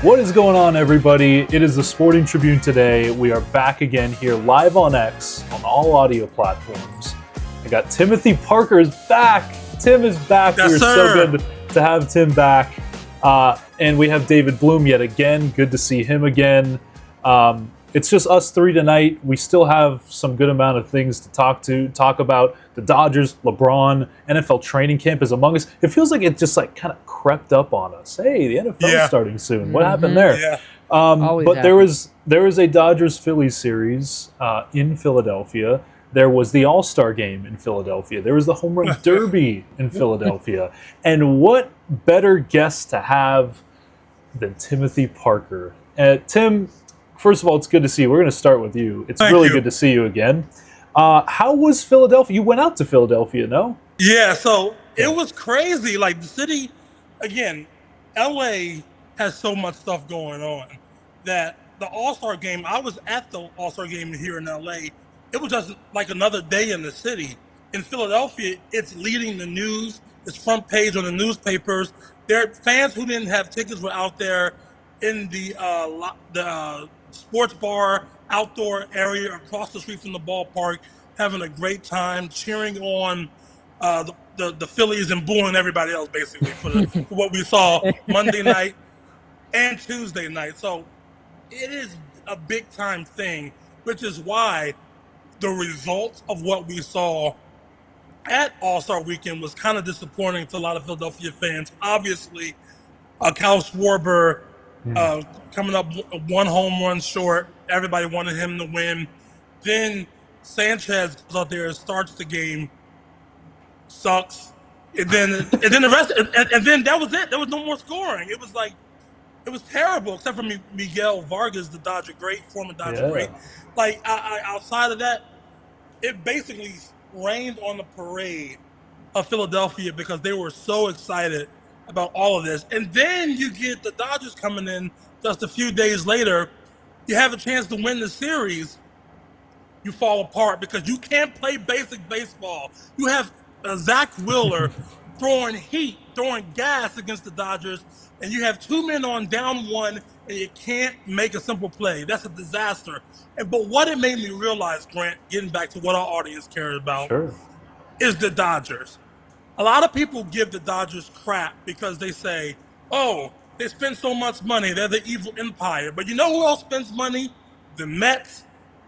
What is going on, everybody? It is the Sporting Tribune today. We are back again here live on X on all audio platforms. I got Timothy Parker is back. Tim is back. Yes, We're sir. so good to have Tim back. And we have David Bloom yet again. Good to see him again. It's just us three tonight. We still have some good amount of things to talk about. The Dodgers, LeBron, NFL training camp is among us. It feels like it just kind of crept up on us. Hey, the NFL is starting soon. What happened there? Yeah. But there was a Dodgers-Phillies series in Philadelphia. There was the All-Star game in Philadelphia. There was the Home Run Derby in Philadelphia. And what better guest to have than Timothy Parker? Tim, first of all, it's good to see you. We're going to start with you. It's really good to see you again. How was Philadelphia? You went out to Philadelphia, no? Yeah, so it was crazy. Like, the city, again, LA has so much stuff going on that the All-Star game, I was at the All-Star game here in LA. It was just like another day in the city. In Philadelphia, it's leading the news. It's front page on the newspapers. There, fans who didn't have tickets were out there in the sports bar outdoor area across the street from the ballpark, having a great time, cheering on the Phillies and booing everybody else, basically, for what we saw Monday night and Tuesday night. So it is a big-time thing, which is why the results of what we saw at All-Star Weekend was kind of disappointing to a lot of Philadelphia fans. Obviously, Kyle Schwarber coming up one home run short. Everybody wanted him to win. Then Sanchez goes out there and starts the game. Sucks. And then the rest. And then that was it. There was no more scoring. It was terrible, except for Miguel Vargas, the Dodger great, former Dodger great. Like, outside of that, it basically rained on the parade of Philadelphia because they were so excited about all of this. And then you get the Dodgers coming in just a few days later. You have a chance to win the series. You fall apart because you can't play basic baseball. You have Zach Wheeler throwing gas against the Dodgers, and you have two men on down one, and you can't make a simple play. That's a disaster. But what it made me realize, Grant, getting back to what our audience cares about, is the Dodgers. A lot of people give the Dodgers crap because they say, oh, they spend so much money. They're the evil empire. But you know who else spends money? The Mets,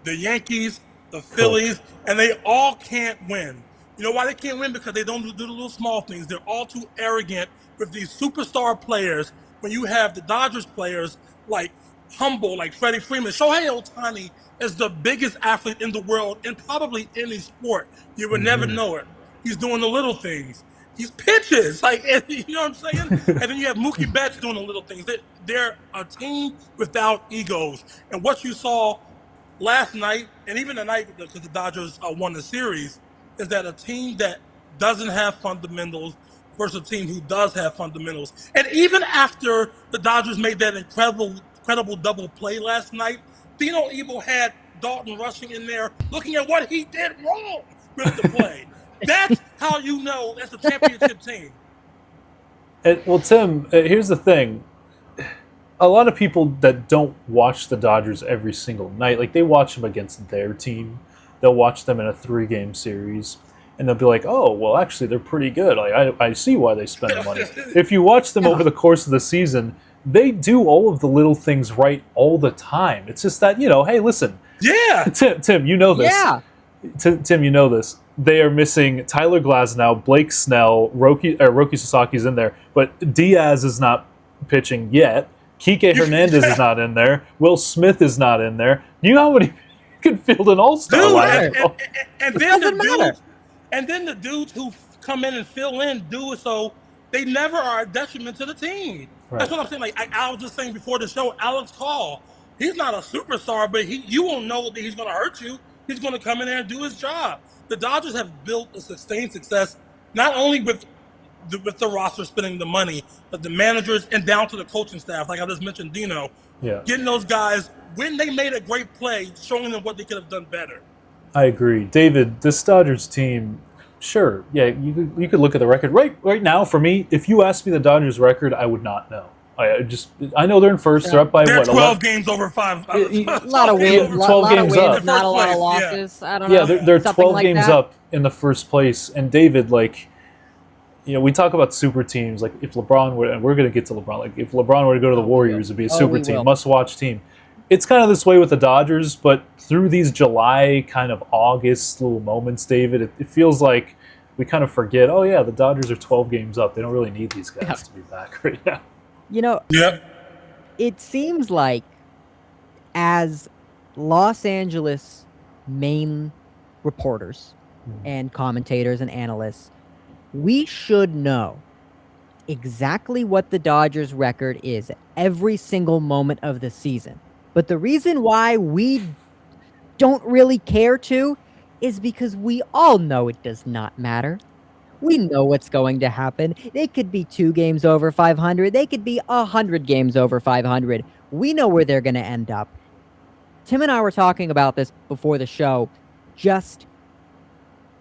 the Yankees, the Phillies, and they all can't win. You know why they can't win? Because they don't do the little small things. They're all too arrogant with these superstar players. When you have the Dodgers players like humble, like Freddie Freeman. Shohei Ohtani is the biggest athlete in the world in probably any sport. You would never know it. He's doing the little things. He's pitches, you know what I'm saying? And then you have Mookie Betts doing the little things. They're a team without egos. And what you saw last night, and even tonight, because the Dodgers won the series, is that a team that doesn't have fundamentals versus a team who does have fundamentals. And even after the Dodgers made that incredible double play last night, Dino Ebel had Dalton rushing in there looking at what he did wrong with the play. That's how you know that's a championship team. Well, Tim, here's the thing. A lot of people that don't watch the Dodgers every single night, like they watch them against their team. They'll watch them in a 3-game series, and they'll be like, oh, well, actually, they're pretty good. Like, I see why they spend the money. If you watch them over the course of the season, they do all of the little things right all the time. It's just that, hey, listen. Yeah. Tim, you know this. Yeah. Tim, you know this. They are missing Tyler Glasnow, Blake Snell, Roki Sasaki's in there, but Diaz is not pitching yet. Kike Hernandez is not in there. Will Smith is not in there. You know how many can field an all-star lineup? And then the dudes who come in and fill in do it so they never are a detriment to the team. Right. That's what I'm saying. Like I was just saying before the show, Alex Call, he's not a superstar, but you won't know that he's going to hurt you. He's going to come in there and do his job. The Dodgers have built a sustained success, not only with the roster spending the money, but the managers and down to the coaching staff. Like I just mentioned, Dino, getting those guys when they made a great play, showing them what they could have done better. I agree, David. This Dodgers team, sure, yeah, you could look at the record right now. For me, if you asked me the Dodgers record, I would not know. I know they're in first. They're up by They're what? 12 11? games over 5. A lot of wins, 12 games up. not a lot of First place, losses. I don't know. Yeah, they're Something 12 like games that. up in the first place. And David, like, we talk about super teams. Like, if LeBron were, and we're going to get to LeBron, like, if LeBron were to go to the Warriors, it'd be a super team, must-watch team. It's kind of this way with the Dodgers, but through these July, kind of August little moments, David, it feels like we kind of forget, oh, yeah, the Dodgers are 12 games up. They don't really need these guys to be back right now. It seems like as Los Angeles main reporters and commentators and analysts, we should know exactly what the Dodgers' record is at every single moment of the season. But the reason why we don't really care to is because we all know it does not matter. We know what's going to happen. They could be 2 games over 500. They could be 100 games over 500. We know where they're going to end up. Tim and I were talking about this before the show.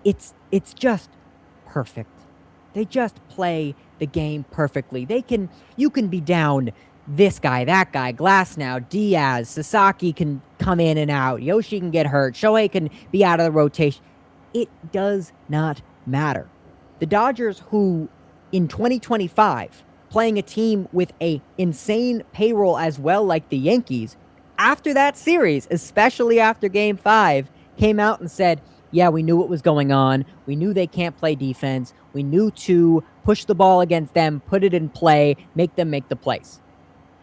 It's just perfect. They just play the game perfectly. You can be down this guy, that guy, Glass now, Diaz, Sasaki can come in and out. Yoshi can get hurt. Shohei can be out of the rotation. It does not matter. The Dodgers, who in 2025, playing a team with a insane payroll as well, like the Yankees, after that series, especially after Game 5, came out and said, yeah, we knew what was going on. We knew they can't play defense. We knew to push the ball against them, put it in play, make them make the plays.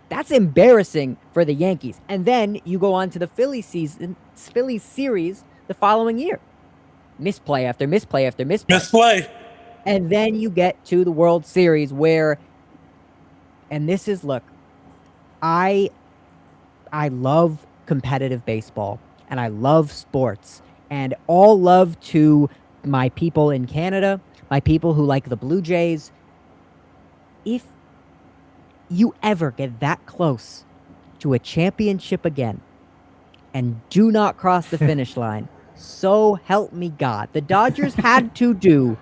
That's embarrassing for the Yankees. And then you go on to the Phillies series the following year. Misplay after misplay after misplay. And then you get to the World Series where, and this is, look, I love competitive baseball and I love sports, and all love to my people in Canada, my people who like the Blue Jays. If you ever get that close to a championship again and do not cross the finish line, so help me God. The Dodgers had to do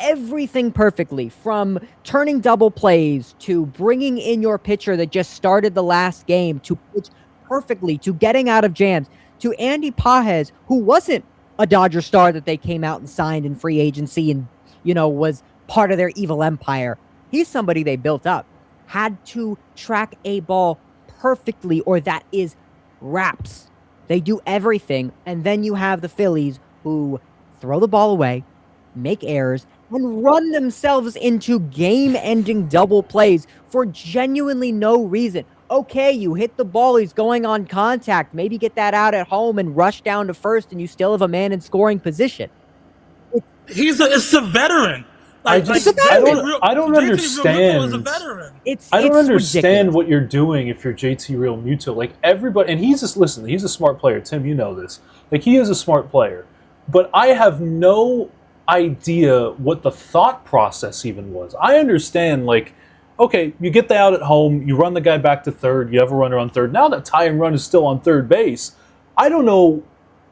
everything perfectly, from turning double plays to bringing in your pitcher that just started the last game to pitch perfectly, to getting out of jams, to Andy Pages, who wasn't a Dodger star that they came out and signed in free agency and, was part of their evil empire. He's somebody they built up. Had to track a ball perfectly, or that is wraps. They do everything, and then you have the Phillies, who throw the ball away, make errors, and run themselves into game-ending double plays for genuinely no reason. Okay, you hit the ball, he's going on contact, maybe get that out at home and rush down to first, and you still have a man in scoring position. It's a veteran. I don't understand. I don't understand ridiculous. What you're doing if you're JT Realmuto. Like, everybody, and he's a smart player. Tim, you know this. Like, he is a smart player. But I have no idea what the thought process even was. I understand, like, okay, you get the out at home, you run the guy back to third, you have a runner on third. Now that tying run is still on third base, I don't know,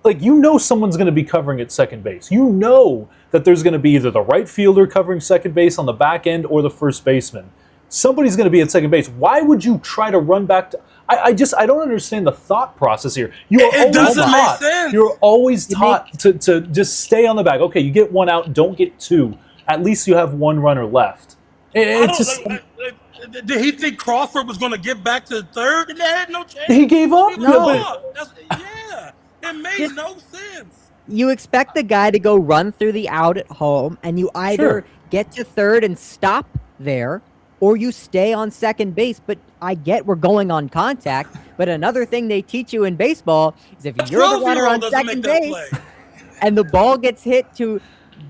like, someone's going to be covering at second base. You know that there's going to be either the right fielder covering second base on the back end or the first baseman. Somebody's going to be at second base. Why would you try to run back to... I don't understand the thought process here. It doesn't make sense. You're always taught to just stay on the back. Okay, you get one out, don't get two. At least you have one runner left. Did he think Crawford was going to get back to third and there had no chance? He gave up? No. It made no sense. You expect the guy to go run through the out at home, and you either get to third and stop there, or you stay on second base. But I get we're going on contact, but another thing they teach you in baseball is if you're the runner on second base and the ball gets hit to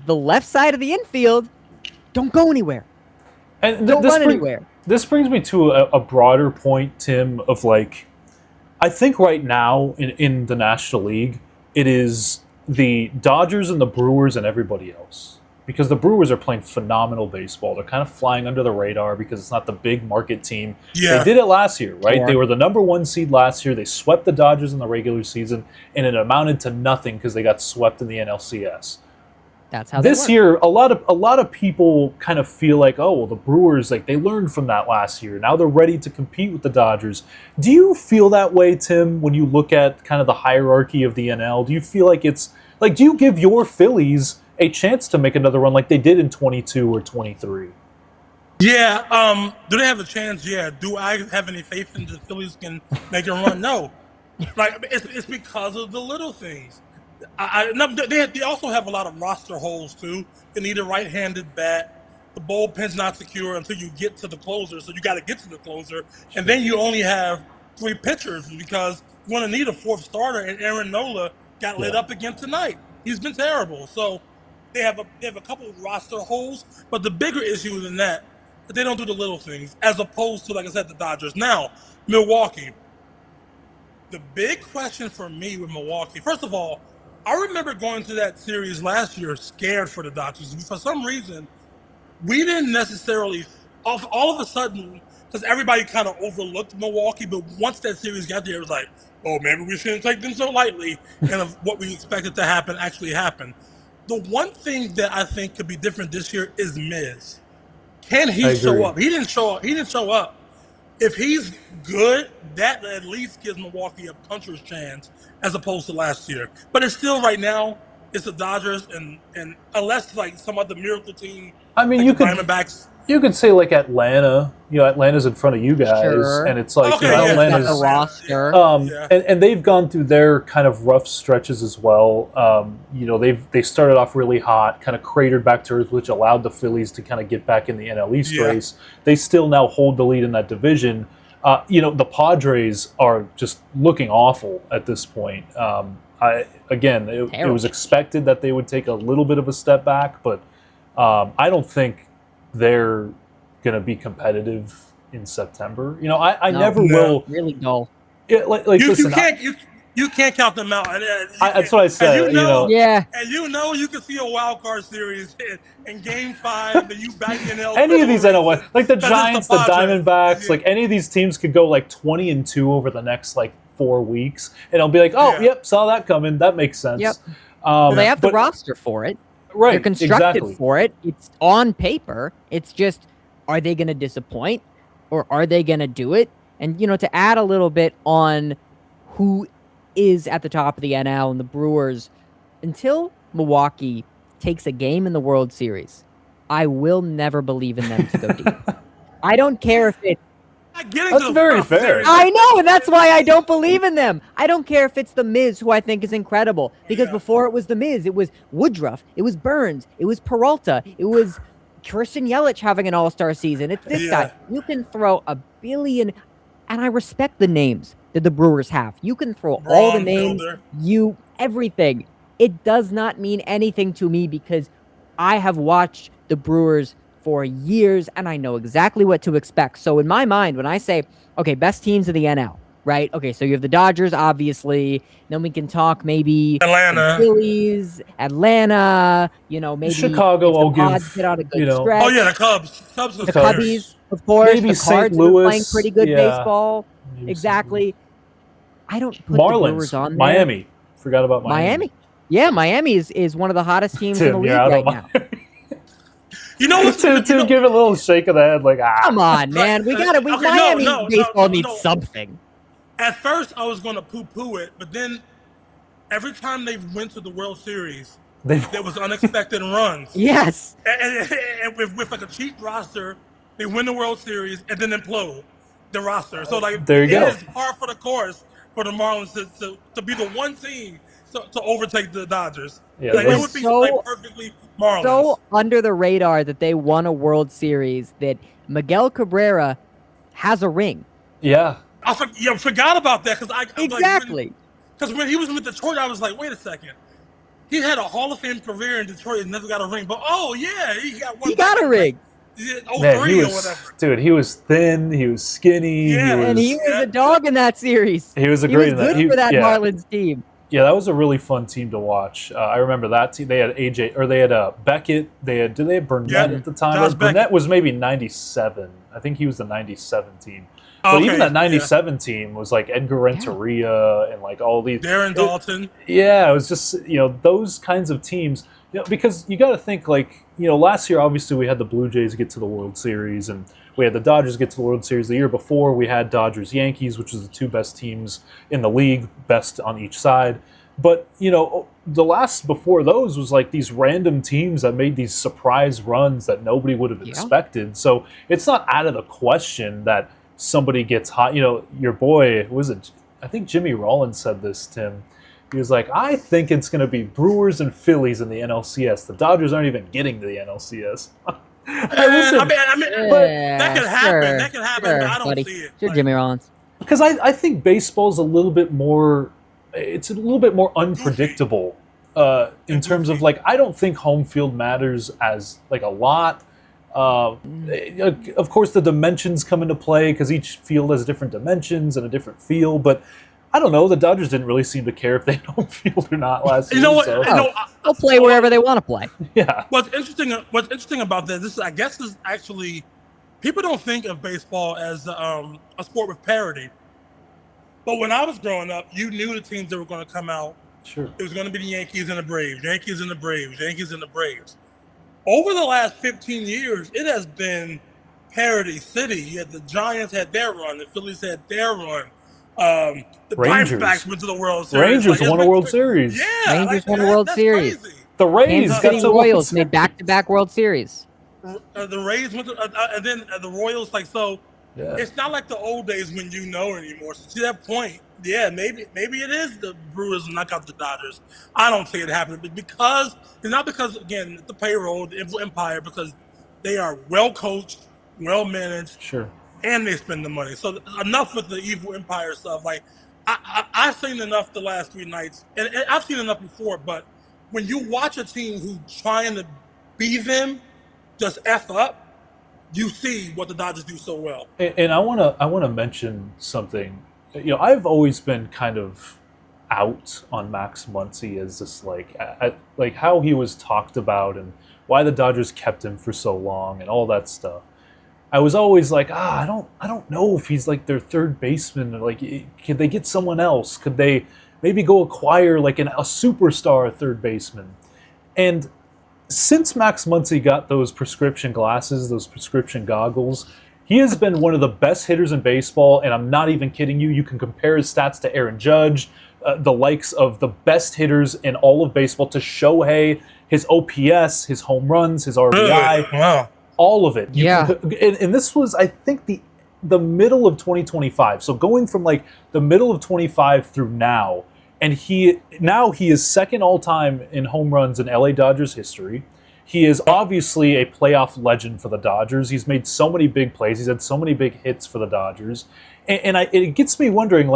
the left side of the infield, don't go anywhere. And don't run anywhere. This brings me to a broader point, Tim, of, like, I think right now in the National League, it is the Dodgers and the Brewers and everybody else. Because the Brewers are playing phenomenal baseball. They're kind of flying under the radar because it's not the big market team. Yeah. They did it last year, right? Sure. They were the number 1 seed last year. They swept the Dodgers in the regular season, and it amounted to nothing because they got swept in the NLCS. That's how they this work. year, a lot of people kind of feel like, oh, well, the Brewers, like, they learned from that last year. Now they're ready to compete with the Dodgers. Do you feel that way, Tim, when you look at kind of the hierarchy of the NL? Do you feel like it's like, do you give your Phillies a chance to make another run like they did in 22 or 23? Yeah. Do they have a chance? Yeah. Do I have any faith in the Phillies can make a run? No. Like it's because of the little things. No, they also have a lot of roster holes too. They need a right-handed bat. The bullpen's not secure until you get to the closer, so you got to get to the closer, and then you only have 3 pitchers because you want to need a fourth starter. And Aaron Nola got lit up again tonight. He's been terrible. So they have a couple of roster holes, but the bigger issue than that they don't do the little things, as opposed to, like I said, the Dodgers. Now, Milwaukee. The big question for me with Milwaukee, first of all, I remember going to that series last year scared for the Dodgers. For some reason, we didn't necessarily, all of a sudden, because everybody kind of overlooked Milwaukee, but once that series got there, it was like, oh, maybe we shouldn't take them so lightly. And of what we expected to happen actually happened. The one thing that I think could be different this year is Miz. Can he show up? He didn't show up. If he's good, that at least gives Milwaukee a puncher's chance as opposed to last year. But it's still right now, it's the Dodgers, and unless like some other miracle team, I mean, like you the could Diamondbacks. You could say like Atlanta. Atlanta's in front of you guys, Sure. and it's like Okay, yeah, Atlanta's got the roster. and they've gone through their kind of rough stretches as well. They started off really hot, kind of cratered back to earth, which allowed the Phillies to kind of get back in the NL East race. They still now hold the lead in that division. The Padres are just looking awful at this point. It was expected that they would take a little bit of a step back, but I don't think they're going to be competitive in September. I never will. Really dull. Yeah, listen, you can't count them out. That's what I said. Yeah. And you can see a wild card series in Game 5 that you back in LA. Any of these NL, like the Giants, the Diamondbacks, yeah. like any of these teams could go like 20-2 over the next like 4 weeks, and I'll be like, yep, saw that coming. That makes sense. Yep. Well, they have the roster for it. Right. They're constructed for it. It's on paper. It's just, are they going to disappoint or are they going to do it? And, to add a little bit on who is at the top of the NL and the Brewers, until Milwaukee takes a game in the World Series, I will never believe in them to go deep. I don't care if it's That's very fair. I know, and that's why I don't believe in them. I don't care if it's The Miz, who I think is incredible, because before it was The Miz, it was Woodruff, it was Burns, it was Peralta, it was Christian Yelich having an all-star season. It's this guy. You can throw a billion, and I respect the names that the Brewers have. You can throw all the names, everything. It does not mean anything to me because I have watched the Brewers for years, and I know exactly what to expect. So in my mind, when I say, okay, best teams of the NL, right? Okay, so you have the Dodgers, obviously. Then we can talk maybe Atlanta, Phillies, Atlanta. Maybe Chicago. I'll give get on a good stretch. Oh yeah, the Cubs, the Cubbies, of course. Maybe the Cards St. Louis, are playing pretty good baseball. Maybe exactly. I don't put Marlins, the Brewers on there. Miami. Forgot about Miami. Yeah, Miami is one of the hottest teams in the league right now. You know what? to give it a little shake of the head, like Come on, man. Miami baseball needs something. At first, I was going to poo-poo it, but then every time they went to the World Series, there was unexpected runs. Yes. And with like a cheap roster, they win the World Series and then implode the roster. So there you go. It is par for the course for the Marlins to be the one team to overtake the Dodgers. Yeah, it would be perfectly Marlins. So under the radar that they won a World Series that Miguel Cabrera has a ring. Yeah. I forgot about that because exactly. Because when he was with Detroit, I was like, wait a second. He had a Hall of Fame career in Detroit and never got a ring. But he got one. He got a ring. Man, or whatever. Dude, he was thin. He was skinny. Yeah, he was a dog in that series. He was great in that. He was good for that Marlins team. Yeah, that was a really fun team to watch. I remember that team. They had Beckett. Did they have Burnett at the time? Burnett was maybe 97. I think he was the 97 team. But even that 97 team was like Edgar Renteria and like all these. Darren Dalton. It was just, those kinds of teams. Yeah, because you got to think last year obviously we had the Blue Jays get to the World Series, and we had the Dodgers get to the World Series. The year before we had Dodgers Yankees, which was the two best teams in the league, best on each side. But the last before those was like these random teams that made these surprise runs that nobody would have expected. So it's not out of the question that somebody gets hot. Your boy was it? I think Jimmy Rollins said this, Tim. He was like, I think it's going to be Brewers and Phillies in the NLCS. The Dodgers aren't even getting to the NLCS. But that could happen. Sure, That could happen. Sure, but I don't buddy. see it. Sure, Jimmy Rollins. Because I think baseball's a little bit more. It's a little bit more unpredictable in terms of I don't think home field matters as a lot. Of course, the dimensions come into play because each field has different dimensions and a different feel, but. I don't know. The Dodgers didn't really seem to care if they had home field or not last year. So. They'll play wherever they want to play. Yeah. What's interesting about this, I guess, is actually people don't think of baseball as a sport with parity. But when I was growing up, you knew the teams that were going to come out. Sure. It was going to be the Yankees and the Braves, Yankees and the Braves, Yankees and the Braves. Over the last 15 years, it has been parity city. You had the Giants had their run, the Phillies had their run. The Diamondbacks went to the World Series. Rangers won a World Series. Yeah, Rangers won a World Series. Crazy. The Rays Kansas City Royals made back-to-back World Series. The Rays went to, and then the Royals. Yeah. It's not like the old days when anymore. So to that point, yeah, maybe it is the Brewers knock out the Dodgers. I don't see it happening, but not because again the payroll, the empire, because they are well coached, well managed. Sure. And they spend the money. So enough with the evil empire stuff. I've seen enough the last 3 nights, and I've seen enough before. But when you watch a team who's trying to be them, just F up, you see what the Dodgers do so well. And I wanna mention something. I've always been kind of out on Max Muncy as this how he was talked about and why the Dodgers kept him for so long and all that stuff. I was always like, I don't know if he's their third baseman. Could they get someone else? Could they maybe go acquire a superstar third baseman? And since Max Muncy got those prescription glasses, those prescription goggles, he has been one of the best hitters in baseball. And I'm not even kidding you. You can compare his stats to Aaron Judge, the likes of the best hitters in all of baseball, to Shohei, his OPS, his home runs, his RBI. Wow. All of it. And this was, I think, the middle of 2025. So going from the middle of 25 through now, and he is second all time in home runs in LA Dodgers history. He is obviously a playoff legend for the Dodgers. He's made so many big plays. He's had so many big hits for the Dodgers, and it gets me wondering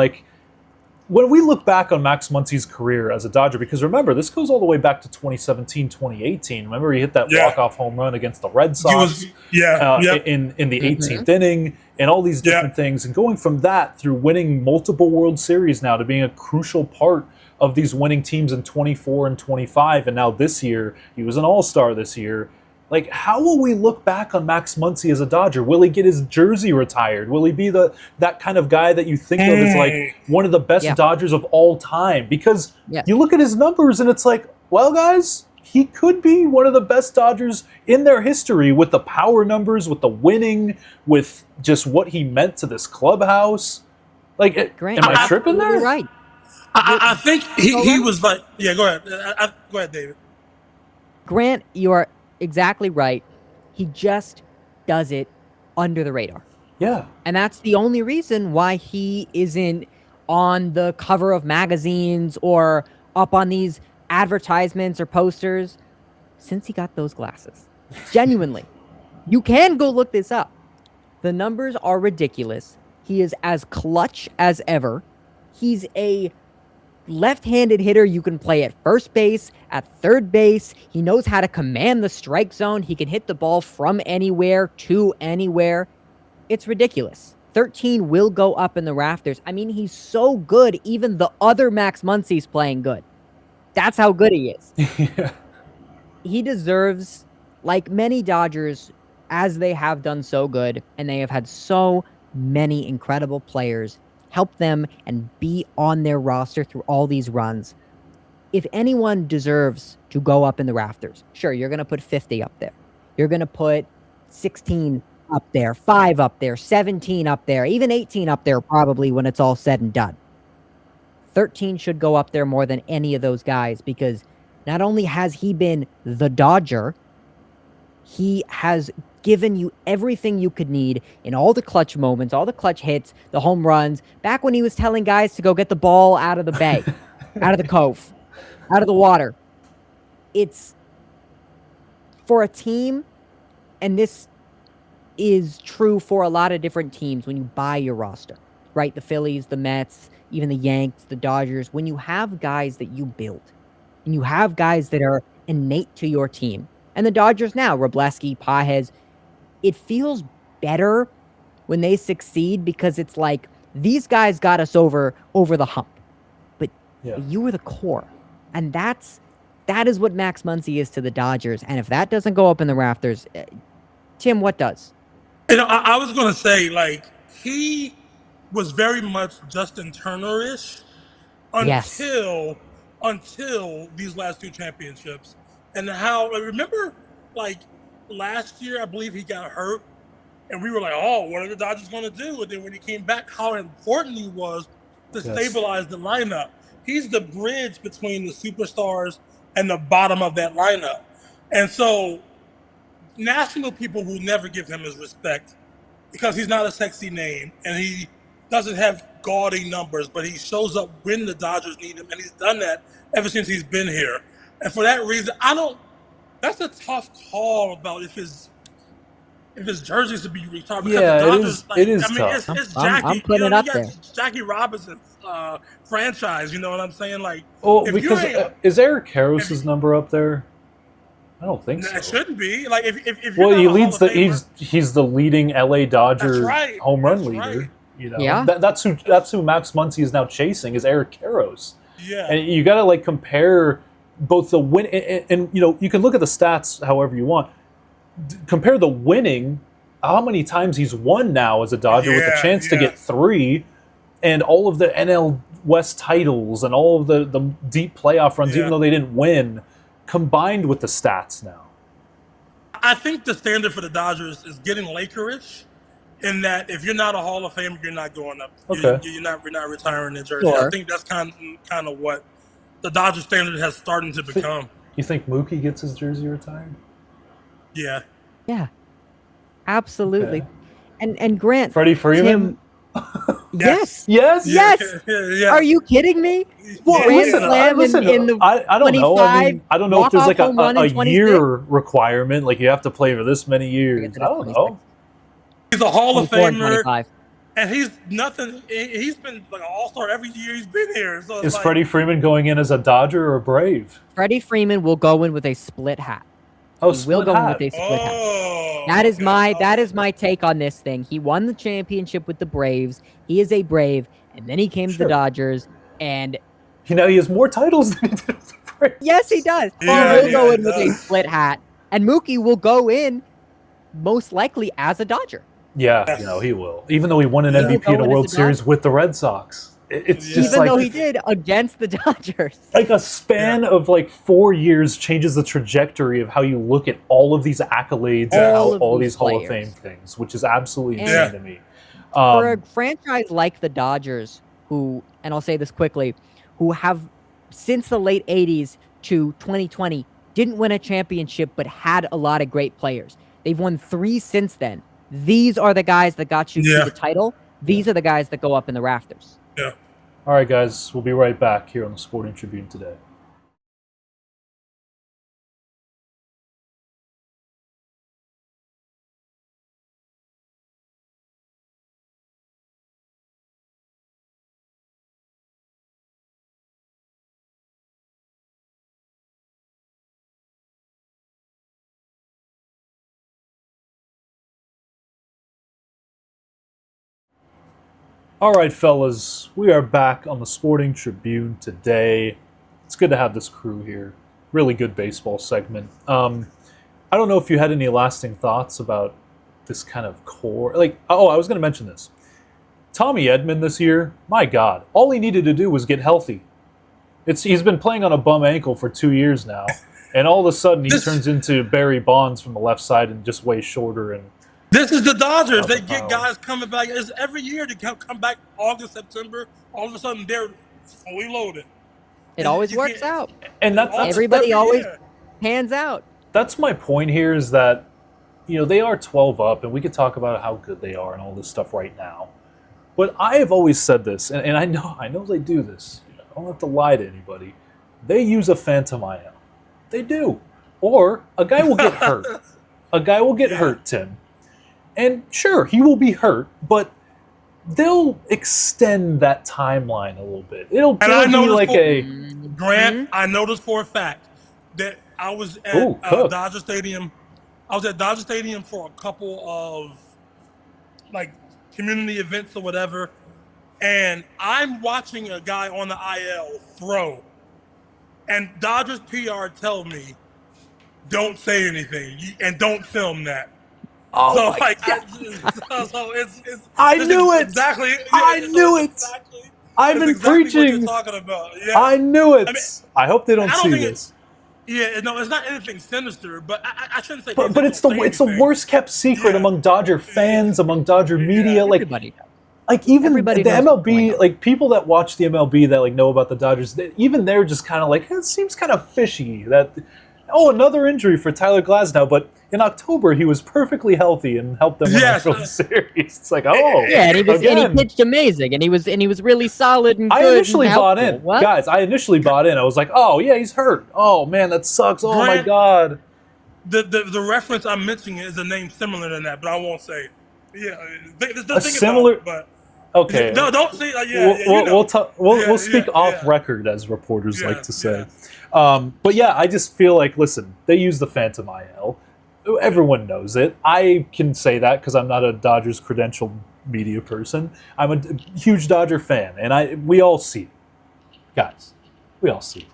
when we look back on Max Muncy's career as a Dodger, because remember, this goes all the way back to 2017, 2018. Remember, he hit that walk-off home run against the Red Sox in the 18th inning and all these different things. And going from that through winning multiple World Series now to being a crucial part of these winning teams in 24 and 25. And now this year, he was an all-star this year. How will we look back on Max Muncy as a Dodger? Will he get his jersey retired? Will he be that kind of guy that you think of as one of the best Dodgers of all time? Because you look at his numbers and it's well, guys, he could be one of the best Dodgers in their history with the power numbers, with the winning, with just what he meant to this clubhouse. Grant, am I tripping there? You're right. I think he was go ahead. Go ahead, David. Grant, you are exactly right. He just does it under the radar. Yeah. And that's the only reason why he isn't on the cover of magazines or up on these advertisements or posters since he got those glasses. Genuinely. You can go look this up. The numbers are ridiculous. He is as clutch as ever. He's a left-handed hitter. You can play at first base, at third base. He knows how to command the strike zone. He can hit the ball from anywhere to anywhere. It's ridiculous. 13 will go up in the rafters. I mean, he's so good, even the other Max Muncy's playing good. That's how good he is. Yeah. He deserves, like many Dodgers, as they have done so good, and they have had so many incredible players help them and be on their roster through all these runs. if anyone deserves to go up in the rafters, sure, you're going to put 50 up there. You're going to put 16 up there, 5 up there, 17 up there, even 18 up there probably when it's all said and done. 13 should go up there more than any of those guys because not only has he been the Dodger, he has given you everything you could need in all the clutch moments, all the clutch hits, the home runs, back when he was telling guys to go get the ball out of the bay, out of the cove, out of the water. It's for a team, and this is true for a lot of different teams when you buy your roster, right? The Phillies, the Mets, even the Yanks, the Dodgers, when you have guys that you build, and you have guys that are innate to your team, and the Dodgers now, Robleski, Pages, it feels better when they succeed because it's like, these guys got us over the hump, but you were the core. And that is what Max Muncy is to the Dodgers. And if that doesn't go up in the rafters, Tim, what does? I was going to say, like, he was very much Justin Turner-ish until these last 2 championships. And how, remember, like, last year, I believe he got hurt, and we were like, oh, what are the Dodgers going to do? And then when he came back, how important he was to stabilize the lineup. He's the bridge between the superstars and the bottom of that lineup. And so national people will never give him his respect because he's not a sexy name, and he doesn't have gaudy numbers, but he shows up when the Dodgers need him, and he's done that ever since he's been here. And for that reason, that's a tough call about if his jerseys to be retired. Because the Dodgers, it is tough. It's Jackie. I'm putting it up there. Jackie Robinson's franchise. You know what I'm saying? Like, is Eric Karros' number up there? I don't think so. It shouldn't be. Like, if he leads he's the leading LA Dodger home run leader. Right. You know, that's who Max Muncy is now chasing, is Eric Karros. Yeah, and you got to like compare both the win and you know, you can look at the stats however you want. Compare the winning, how many times he's won now as a Dodger with the chance to get 3, and all of the NL West titles and all of the deep playoff runs, even though they didn't win, combined with the stats now. I think the standard for the Dodgers is getting Lakerish, in that if you're not a Hall of Famer, you're not going up. Okay. You're not retiring in jersey. Sure. I think that's kind of what the Dodger standard has started to become. You think Mookie gets his jersey retired? Yeah. Yeah. Absolutely. Okay. And Grant, Freddie Freeman? Yes. Yes. Are you kidding me? Well, listen, I don't know. I don't know if there's like a year requirement. Like, you have to play for this many years. I don't know. He's a Hall of Famer, and he's nothing. He's been like an All-Star every year he's been here. So is Freddie Freeman going in as a Dodger or a Brave? Freddie Freeman will go in with a split hat. Oh, he will go in with a split hat. That is my take on this thing. He won the championship with the Braves. He is a Brave, and then he came to the Dodgers, and he has more titles than he did with the Braves. Yes, he does. He will go in with a split hat, and Mookie will go in most likely as a Dodger. Yeah, he will. Even though he won an MVP in a World Series with the Red Sox. It's just even though he did against the Dodgers. Like, a span of like 4 years changes the trajectory of how you look at all of these accolades and all these Hall of Fame things, which is absolutely insane to me. For a franchise like the Dodgers, who, and I'll say this quickly, who have since the late 80s to 2020 didn't win a championship but had a lot of great players. They've won 3 since then. These are the guys that got you to the title. These are the guys that go up in the rafters. Yeah. All right, guys. We'll be right back here on the Sporting Tribune today. All right, fellas, we are back on the Sporting Tribune today. It's good to have this crew here. Really good baseball segment. I don't know if you had any lasting thoughts about this kind of core. I was going to mention this. Tommy Edman this year, my God, all he needed to do was get healthy. He's been playing on a bum ankle for 2 years now, and all of a sudden he turns into Barry Bonds from the left side and just way shorter. And this is the Dodgers. They get guys coming back. It's every year they come back August, September. All of a sudden they're fully loaded. It always works out. And that's everybody always hands out. That's my point here is that, they are 12 up, and we could talk about how good they are and all this stuff right now. But I have always said this, and I know they do this. I don't have to lie to anybody. They use a phantom IL. They do. Or a guy will get hurt. A guy will get hurt, Tim. And sure, he will be hurt, but they'll extend that timeline a little bit. It'll be like Grant, I noticed for a fact that I was at Dodger Stadium. I was at Dodger Stadium for a couple of community events or whatever, and I'm watching a guy on the IL throw, and Dodgers PR tell me, don't say anything and don't film that. Oh, so I knew it. Exactly. I knew it. Exactly. I've been preaching. What you're talking about. Yeah. I knew it. I hope they don't see this. It's not anything sinister, but I shouldn't say. But it's the worst kept secret among Dodger fans, among Dodger media. Everybody knows. Even everybody the MLB, people that watch the MLB that know about the Dodgers, even they're just kind of it seems kind of fishy that. Oh, another injury for Tyler Glasnow, but in October he was perfectly healthy and helped them win the World Series. It's and he pitched amazing, and he was really solid and good. I initially bought in, What? guys. I was like, oh yeah, he's hurt. Oh man, that sucks. Oh my god. The reference I'm mentioning is a name similar to that, but I won't say it. Yeah, similar. But okay. No, don't say. We'll speak off record, as reporters like to say. But yeah, I just feel listen, they use the phantom IL. Everyone knows it. I can say that because I'm not a Dodgers credentialed media person. I'm a huge Dodger fan, and we all see it. Guys, we all see it.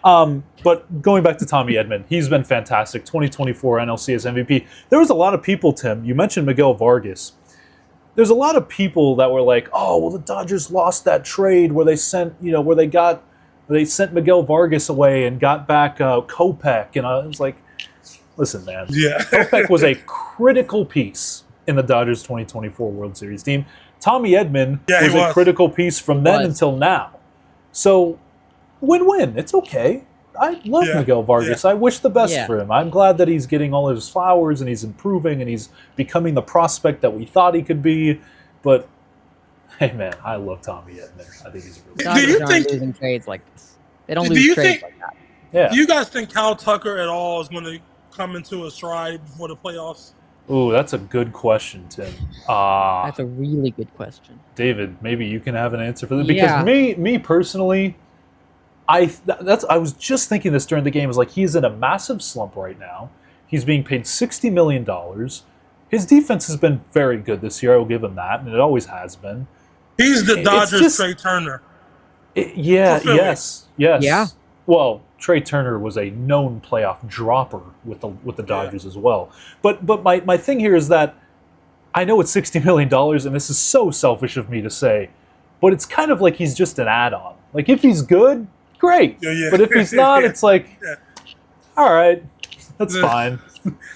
But going back to Tommy Edman, he's been fantastic. 2024 NLCS MVP. There was a lot of people, Tim, you mentioned Miguel Vargas. There's a lot of people that were like, oh, well, the Dodgers lost that trade where they sent, they sent Miguel Vargas away and got back Kopech. And I was like, listen, man. Yeah. Kopech was a critical piece in the Dodgers 2024 World Series team. Tommy Edman was a critical piece from then until now. So, win-win. It's okay. I love Miguel Vargas. I wish the best for him. I'm glad that he's getting all his flowers and he's improving and he's becoming the prospect that we thought he could be. But hey, man, I love Tommy Edman. I think he's really good. Do you think losing trades like this? They don't lose trades like that. Yeah. Do you guys think Kyle Tucker at all is going to come into a stride before the playoffs? Ooh, that's a good question, Tim. That's a really good question. David, maybe you can have an answer for this. Because me personally, I was just thinking this during the game. Is he's in a massive slump right now. He's being paid $60 million. His defense has been very good this year. I will give him that, and it always has been. He's the Dodgers' Trea Turner. Yes. Yeah. Well, Trea Turner was a known playoff dropper with the Dodgers as well. But my thing here is that I know it's $60 million, and this is so selfish of me to say, but it's kind of like he's just an add-on. If he's good, great. But if he's not, it's all right, that's fine.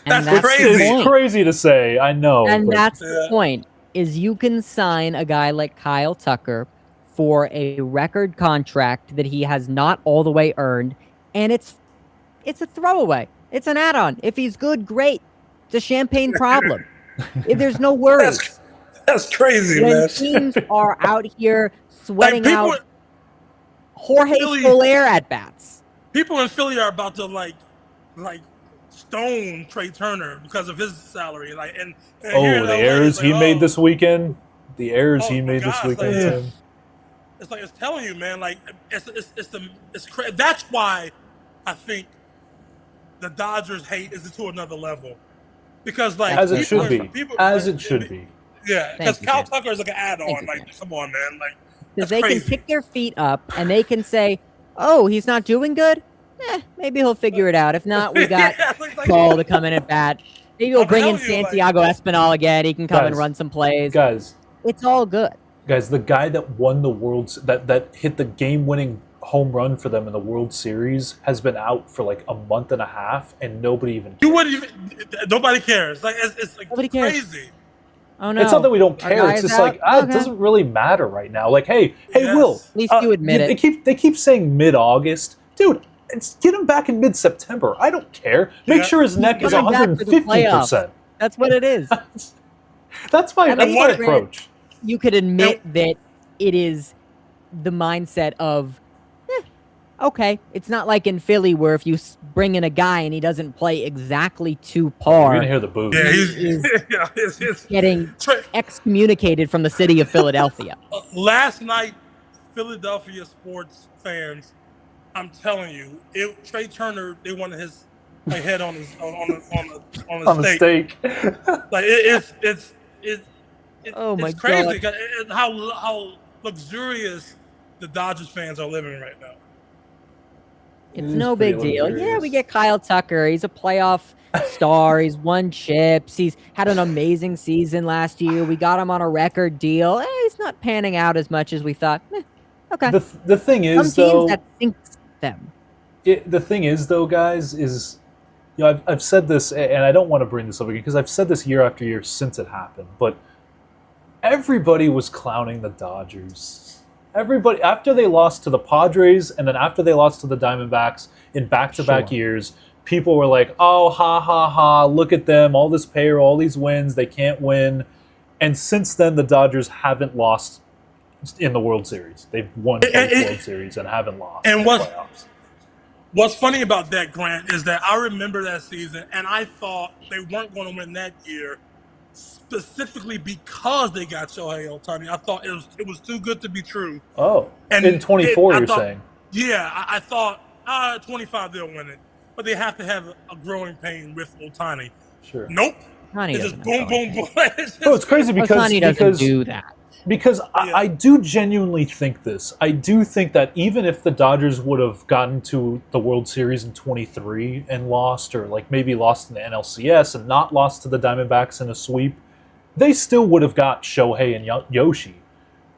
That's crazy. It's crazy to say, I know. And that's the point, is you can sign a guy like Kyle Tucker for a record contract that he has not all the way earned, and it's a throwaway. It's an add-on. If he's good, great. It's a champagne problem. There's no worries. That's crazy, when man. Teams are out here sweating out Jorge Soler at bats. People in Philly are about to like stone Trea Turner because of his salary. The errors he made this weekend. The errors he made this weekend. It's telling you, man. That's why I think the Dodgers hate is to another level, because as it should be. Yeah, because Kyle Tucker is an add-on. Come on, man. Because they can pick their feet up and they can say, "Oh, he's not doing good. Maybe he'll figure it out. If not, we got Paul to come in at bat. Maybe we'll bring in Santiago Espinal again. He can come and run some plays. Guys, it's all good. Guys, the guy that won the World, that hit the game-winning home run for them in the World Series has been out for like a month and a half, and nobody even cares. You wouldn't even. Nobody cares. Like it's like Nobody cares. crazy. Oh no! It's not that we don't Our care. guy It's is just like out? it doesn't really matter right now. Like, hey, Yes. Will. At least you admit it. They keep saying mid-August, dude. Get him back in mid-September. I don't care. Make sure his neck is coming back for the 150%. That's what it is. That's my what- approach. You could admit that it is the mindset of, okay, it's not like in Philly where if you bring in a guy and he doesn't play exactly to You're par, gonna hear the boo. Yeah, He's he's getting Trey, excommunicated from the city of Philadelphia. last night, Philadelphia sports fans, I'm telling you, Trea Turner, they wanted his head on his on the stake. Like it's Oh my it's crazy God. how luxurious the Dodgers fans are living right now. It's is no big pretty deal. Yeah, luxurious. we get Kyle Tucker. He's a playoff star. He's won chips. He's had an amazing season last year. We got him on a record deal. He's not panning out as much as we thought. Okay. The thing Some is, teams though, that sinks them. the thing is, though, guys, is I've said this, and I don't want to bring this up again because I've said this year after year since it happened, but everybody was clowning the Dodgers. Everybody, after they lost to the Padres and then after they lost to the Diamondbacks in back-to-back years, people were like, oh, ha, ha, ha, look at them, all this payroll, all these wins, they can't win. And since then, the Dodgers haven't lost in the World Series. They've won both World Series and haven't lost in the playoffs. What's funny about that, Grant, is that I remember that season, and I thought they weren't going to win that year specifically because they got Shohei Ohtani. I thought it was too good to be true. Oh, And in 24, I you're thought- saying? Yeah, I thought 25 they'll win it, but they have to have a growing pain with Ohtani. Sure. Nope. Ohtani It's just doesn't boom, have boom, growing boom. It's No, it's crazy pain. because Ohtani doesn't do that. Because I do genuinely think this. I do think that even if the Dodgers would have gotten to the World Series in 23 and lost, or like maybe lost in the NLCS and not lost to the Diamondbacks in a sweep, they still would have got Shohei and Yoshi.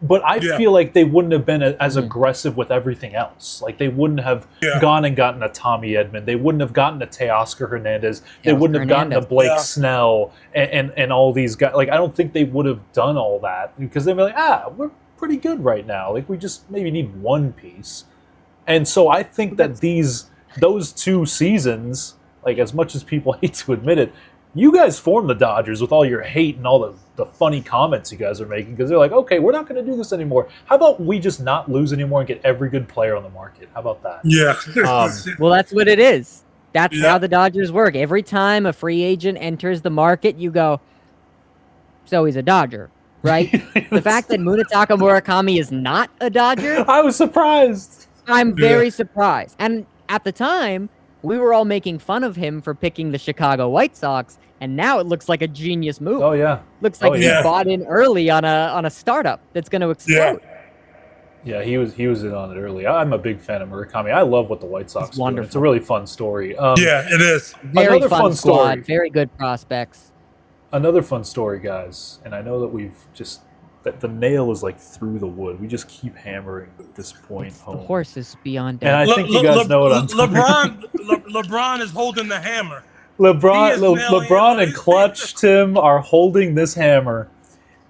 But I feel like they wouldn't have been as aggressive with everything else. Like they wouldn't have gone and gotten a Tommy Edman. They wouldn't have gotten a Teoscar Hernandez. They wouldn't have gotten a Blake Snell and all these guys. Like I don't think they would have done all that because they'd be like, we're pretty good right now. Like we just maybe need one piece. And so I think that those 2 seasons, like as much as people hate to admit it, you guys formed the Dodgers with all your hate and all the funny comments you guys are making because they're like, okay, we're not going to do this anymore. How about we just not lose anymore and get every good player on the market? How about that? Yeah. Well, that's what it is. That's how the Dodgers work. Every time a free agent enters the market, you go, so he's a Dodger, right? The fact that Munetaka Murakami is not a Dodger, I was surprised. I'm very surprised. And at the time, we were all making fun of him for picking the Chicago White Sox, and now it looks like a genius move. Oh yeah, looks like he bought in early on a startup that's going to explode. Yeah, he was in on it early. I'm a big fan of Murakami. I love what the White Sox do. Wonderful. It's a really fun story. It is. Very another fun squad. story. Very good prospects. Another fun story, guys. And I know that that the nail is like through the wood. We just keep hammering this point home. The horse is beyond And death. I think you guys know what I'm talking about. LeBron is holding the hammer. LeBron and Clutch Tim are holding this hammer,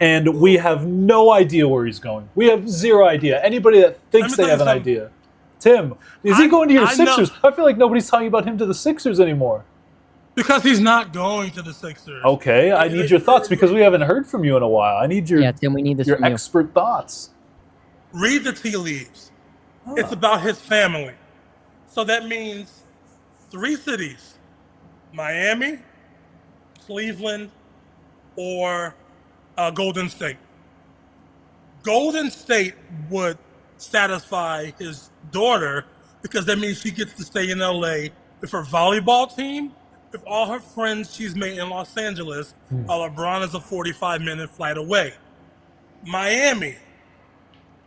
and we have no idea where he's going. We have zero idea. Anybody that thinks they have an idea, Tim, is he going to your Sixers? I feel like nobody's talking about him to the Sixers anymore. Because he's not going to the Sixers. Okay, I need your thoughts because we haven't heard from you in a while. I need your Tim, we need this your from you. expert thoughts. Read the tea leaves. It's about his family. So that means 3 cities: Miami, Cleveland, or Golden State. Golden State would satisfy his daughter because that means she gets to stay in LA with her volleyball team, with all her friends she's made in Los Angeles, while LeBron is a 45-minute flight away. Miami.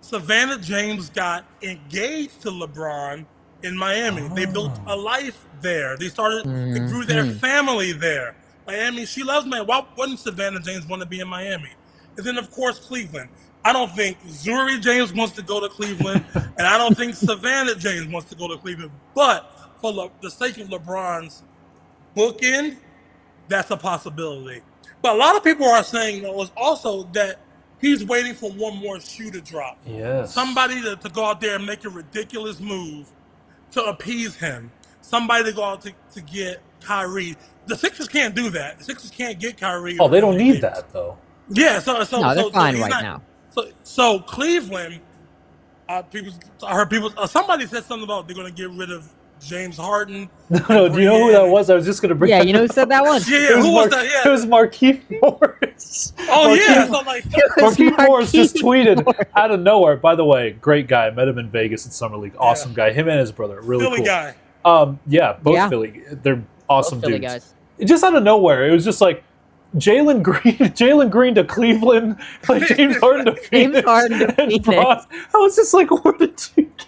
Savannah James got engaged to LeBron in Miami. They built a life there. They grew their family there. Miami, she loves Miami. Why wouldn't Savannah James want to be in Miami? And then, of course, Cleveland. I don't think Zuri James wants to go to Cleveland, and I don't think Savannah James wants to go to Cleveland. But for the sake of LeBron's bookend, that's a possibility. But a lot of people are saying also that he's waiting for one more shoe to drop. Yes. Somebody to go out there and make a ridiculous move to appease him. Somebody to go out to get Kyrie. The Sixers can't do that. The Sixers can't get Kyrie. Oh, they don't need that though. Yeah, No, they're fine right now. So Cleveland, I heard people. Somebody said something about they're going to get rid of James Harden. No, do you know who that was? I was just going to bring. Yeah, that you know who said that one? Yeah, who was that? Yeah, it was Markieff Morris. Oh yeah, so like Markieff Morris just tweeted Morris. out of nowhere. By the way, great guy. Met him in Vegas at Summer League. Awesome guy. Him and his brother, really Philly cool guy. Yeah, both Yeah. Philly. They're awesome Both Philly dudes. guys. Just out of nowhere, it was just like Jalen Green to Cleveland, like James Harden to Phoenix. James Harden to and Phoenix. Bron. I was just like, where did you get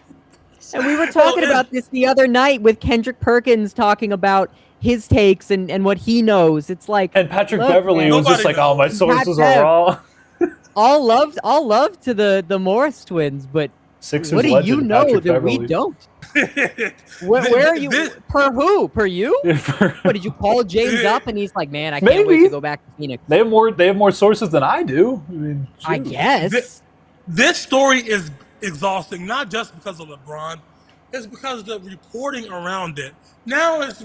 this? And we were talking about this the other night with Kendrick Perkins talking about his takes and what he knows. It's like, And Patrick look, Beverly man, was just like, oh, my knows. sources Pat are wrong. all love to the Morris twins, but Sixers what do you legend know Patrick that Beverly. we don't? Where are you? Per who? Per you? What did you call James up and he's like, man, I can't wait Maybe. to go back to Phoenix. They have more sources than I do. I mean, I shoot. guess. This story is exhausting, not just because of LeBron, it's because of the reporting around it. Now there's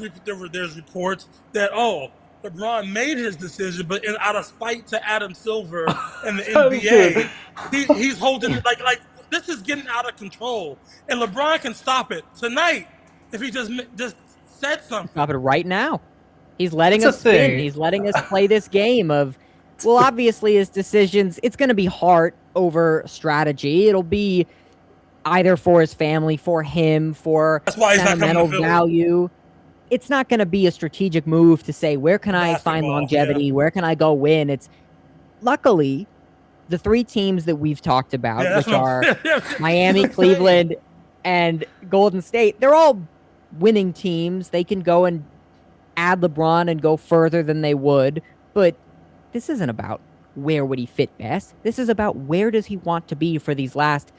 reports that LeBron made his decision, but out of spite to Adam Silver and the NBA, he's holding it like this is getting out of control, and LeBron can stop it tonight if he just said something. Stop it right now. He's letting It's us a thing. spin. He's letting us play this game of, well, obviously his decisions, it's going to be heart over strategy. It'll be either for his family, for him, for That's why he's not coming to sentimental Philly. value. It's not going to be a strategic move to say, where can I find Basketball, longevity? yeah. Where can I go win? It's luckily the three teams that we've talked about, Yeah, that's which what are I'm- Miami, Cleveland, and Golden State, they're all winning teams. They can go and add LeBron and go further than they would, but this isn't about where would he fit best. This is about where does he want to be for these last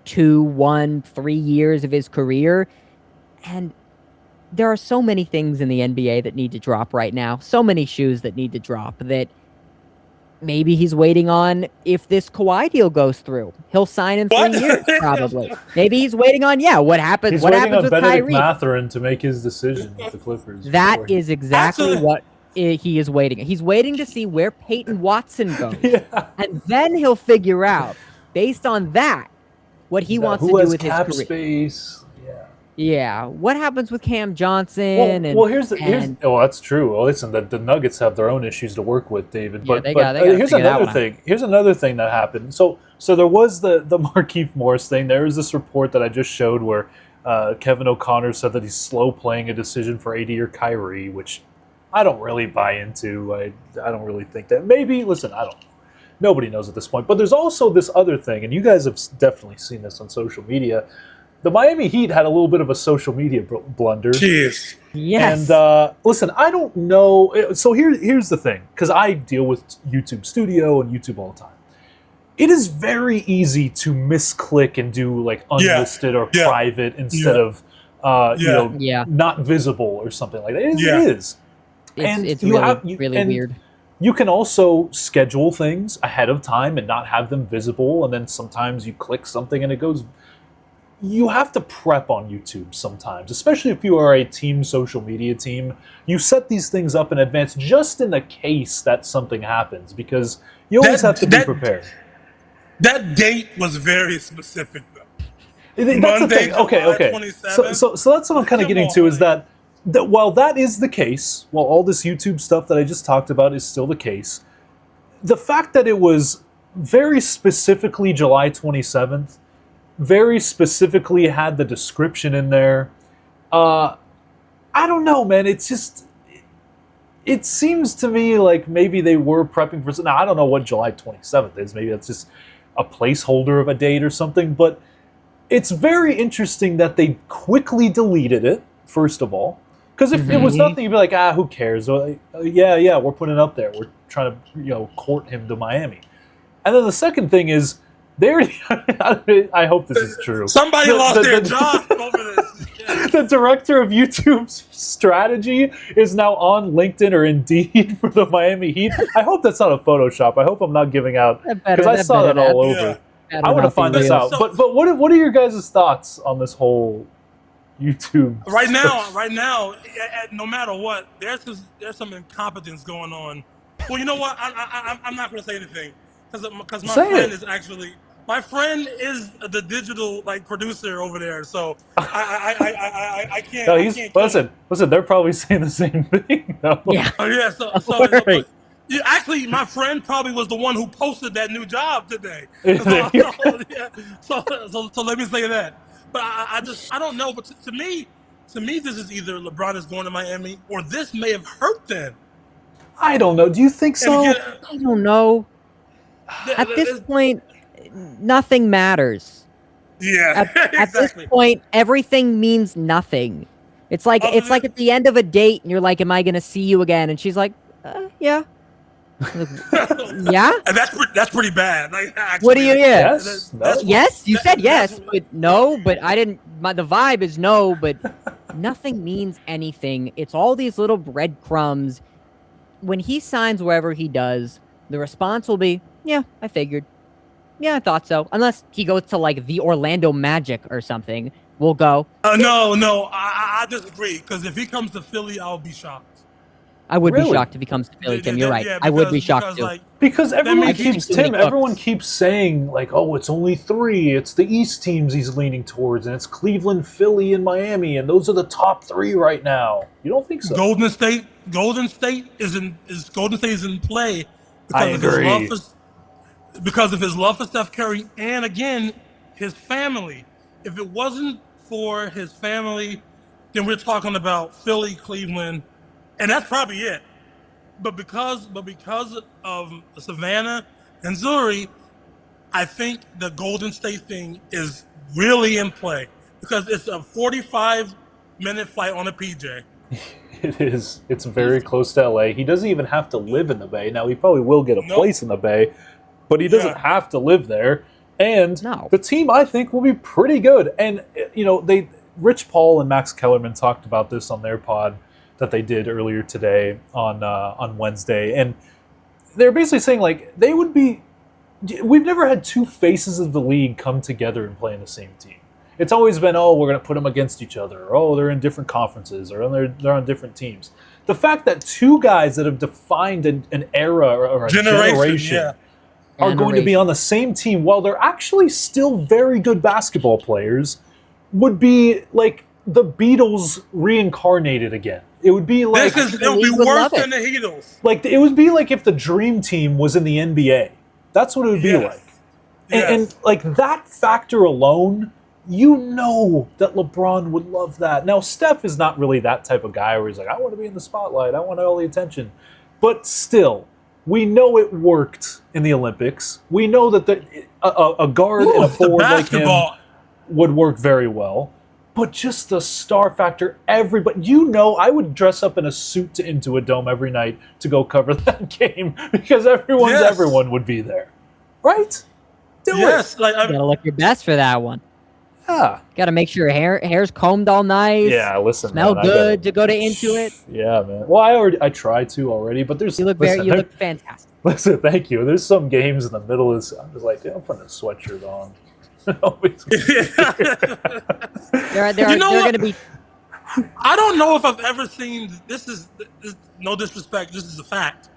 2, 1, 3 years of his career. And there are so many things in the NBA that need to drop right now, so many shoes that need to drop, that maybe he's waiting on if this Kawhi deal goes through. He'll sign in 3 What? years, probably. Maybe he's waiting on, what happens He's what waiting happens on with Benedict Kyrie? Mathurin to make his decision with the Clippers. That before he- is exactly Absolutely. what he is waiting. He's waiting to see where Peyton Watson goes. Yeah. And then he'll figure out, based on that, what he wants to Who do has with his cap career. space? Yeah. Yeah. What happens with Cam Johnson? Well, here's and that's true. Well, listen, the Nuggets have their own issues to work with, David. Yeah, But, they but gotta here's figure that another one out. thing. Here's another thing that happened. So there was the Markieff Morris thing. There was this report that I just showed where Kevin O'Connor said that he's slow playing a decision for AD or Kyrie, which I don't really buy into. I don't really think that. Maybe, listen, I don't know. Nobody knows at this point. But there's also this other thing, and you guys have definitely seen this on social media. The Miami Heat had a little bit of a social media blunder. Jeez. yes. And listen, I don't know. So here's the thing, because I deal with YouTube Studio and YouTube all the time. It is very easy to misclick and do like unlisted or Yeah. private instead of Yeah. not visible or something like that. It Yeah. is. And It's you really, really and weird. You can also schedule things ahead of time and not have them visible, and then sometimes you click something and it goes. You have to prep on YouTube sometimes, especially if you are a team social media team. You set these things up in advance just in the case that something happens, because you always have to be prepared. That date was very specific, though. That's the Monday, thing. Okay. July 27th? So that's what I'm kind of Come getting on, to is man. that while that is the case, while all this YouTube stuff that I just talked about is still the case, the fact that it was very specifically July 27th, very specifically had the description in there. I don't know, man. It's just, it seems to me like maybe they were prepping for. Now I don't know what July 27th is. Maybe that's just a placeholder of a date or something. But it's very interesting that they quickly deleted it. First of all, because if it was nothing, you'd be like, who cares? Yeah, we're putting it up there. We're trying to court him to Miami. And then the second thing is, There, I hope this is true. Somebody lost their job over this. Yeah. The director of YouTube's strategy is now on LinkedIn or Indeed for the Miami Heat. I hope that's not a Photoshop. I hope I'm not giving out, because I saw that all over. Yeah. I want to find this out. But what are your guys' thoughts on this whole YouTube? Right now, no matter what, there's some incompetence going on. Well, you know what? I'm not going to say anything because my friend is the digital producer over there. So I can't. No, I can't listen. They're probably saying the same thing. No. Yeah. Yeah. So actually, my friend probably was the one who posted that new job today. So let me say that. But I don't know. But to me, this is either LeBron is going to Miami or this may have hurt them. I don't know. Do you think so? I don't know. At this point, nothing matters. Yeah, At this point, everything means nothing. It's like at the end of a date, and you're like, "Am I going to see you again?" And she's like, "Yeah." Yeah. And that's pretty bad. Actually, what do you? Yeah. Yes. You said yes, but no. But I didn't. The vibe is no, but nothing means anything. It's all these little breadcrumbs. When he signs wherever he does, the response will be, "Yeah, I figured. Yeah, I thought so." Unless he goes to the Orlando Magic or something, we'll go. No, I disagree. Because if he comes to Philly, I'll be shocked. I would be shocked if he comes to Philly, Tim. You're right. I would be shocked too. Because everyone keeps saying oh, it's only 3. It's the East teams he's leaning towards, and it's Cleveland, Philly, and Miami, and those are the top 3 right now. You don't think so? Golden State is in play because of his love for Steph Curry, and again, his family. If it wasn't for his family, then we're talking about Philly, Cleveland. And that's probably it. But because of Savannah and Zuri, I think the Golden State thing is really in play because it's a 45-minute flight on a PJ. It is. It's very close to LA. He doesn't even have to live in the Bay. Now, he probably will get a place in the Bay, but he doesn't have to live there. And the team, I think, will be pretty good. And, Rich Paul and Max Kellerman talked about this on their pod that they did earlier today on Wednesday, and they're basically saying they would be. We've never had 2 faces of the league come together and play in the same team. It's always been, we're going to put them against each other, or they're in different conferences, or they're on different teams. The fact that 2 guys that have defined an era or a generation are going to be on the same team while they're actually still very good basketball players would be like the Beatles reincarnated again. It would be like it would be worse than the Beatles. It would be like if the Dream Team was in the NBA. That's what it would be like. And that factor alone, that LeBron would love that. Now, Steph is not really that type of guy where he's like, I want to be in the spotlight. I want all the attention. But still, we know it worked in the Olympics. We know that a guard and a forward like him would work very well. But just the star factor, everybody, I would dress up in a suit to Intuit Dome every night to go cover that game because everyone would be there. Right? Do it. You gotta look your best for that one. Yeah. Gotta make sure your hair's combed all nice. Yeah, listen, smell good to go to Intuit. Yeah, man. Well, I tried to already, but you look fantastic. Listen, thank you. There's some games in the middle I'm just like, I'm putting a sweatshirt on. There are going to be. I don't know if I've ever seen this. Is no disrespect. This is a fact.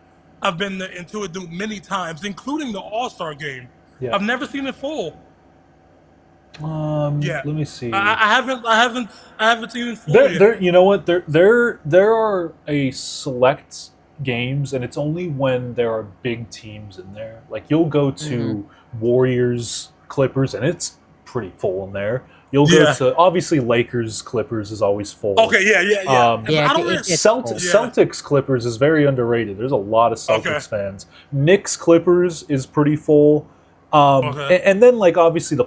I've been to Intuit Dome many times, including the All-Star game. Yeah. I've never seen it full. Let me see. I haven't seen it full. There, you know what? There are a select games, and it's only when there are big teams in there. Like you'll go to Warriors, Clippers, and it's pretty full in there. You'll go to obviously Lakers, Clippers is always full. Okay, yeah. Celtics, Clippers is very underrated. There's a lot of Celtics fans. Knicks, Clippers is pretty full. And then obviously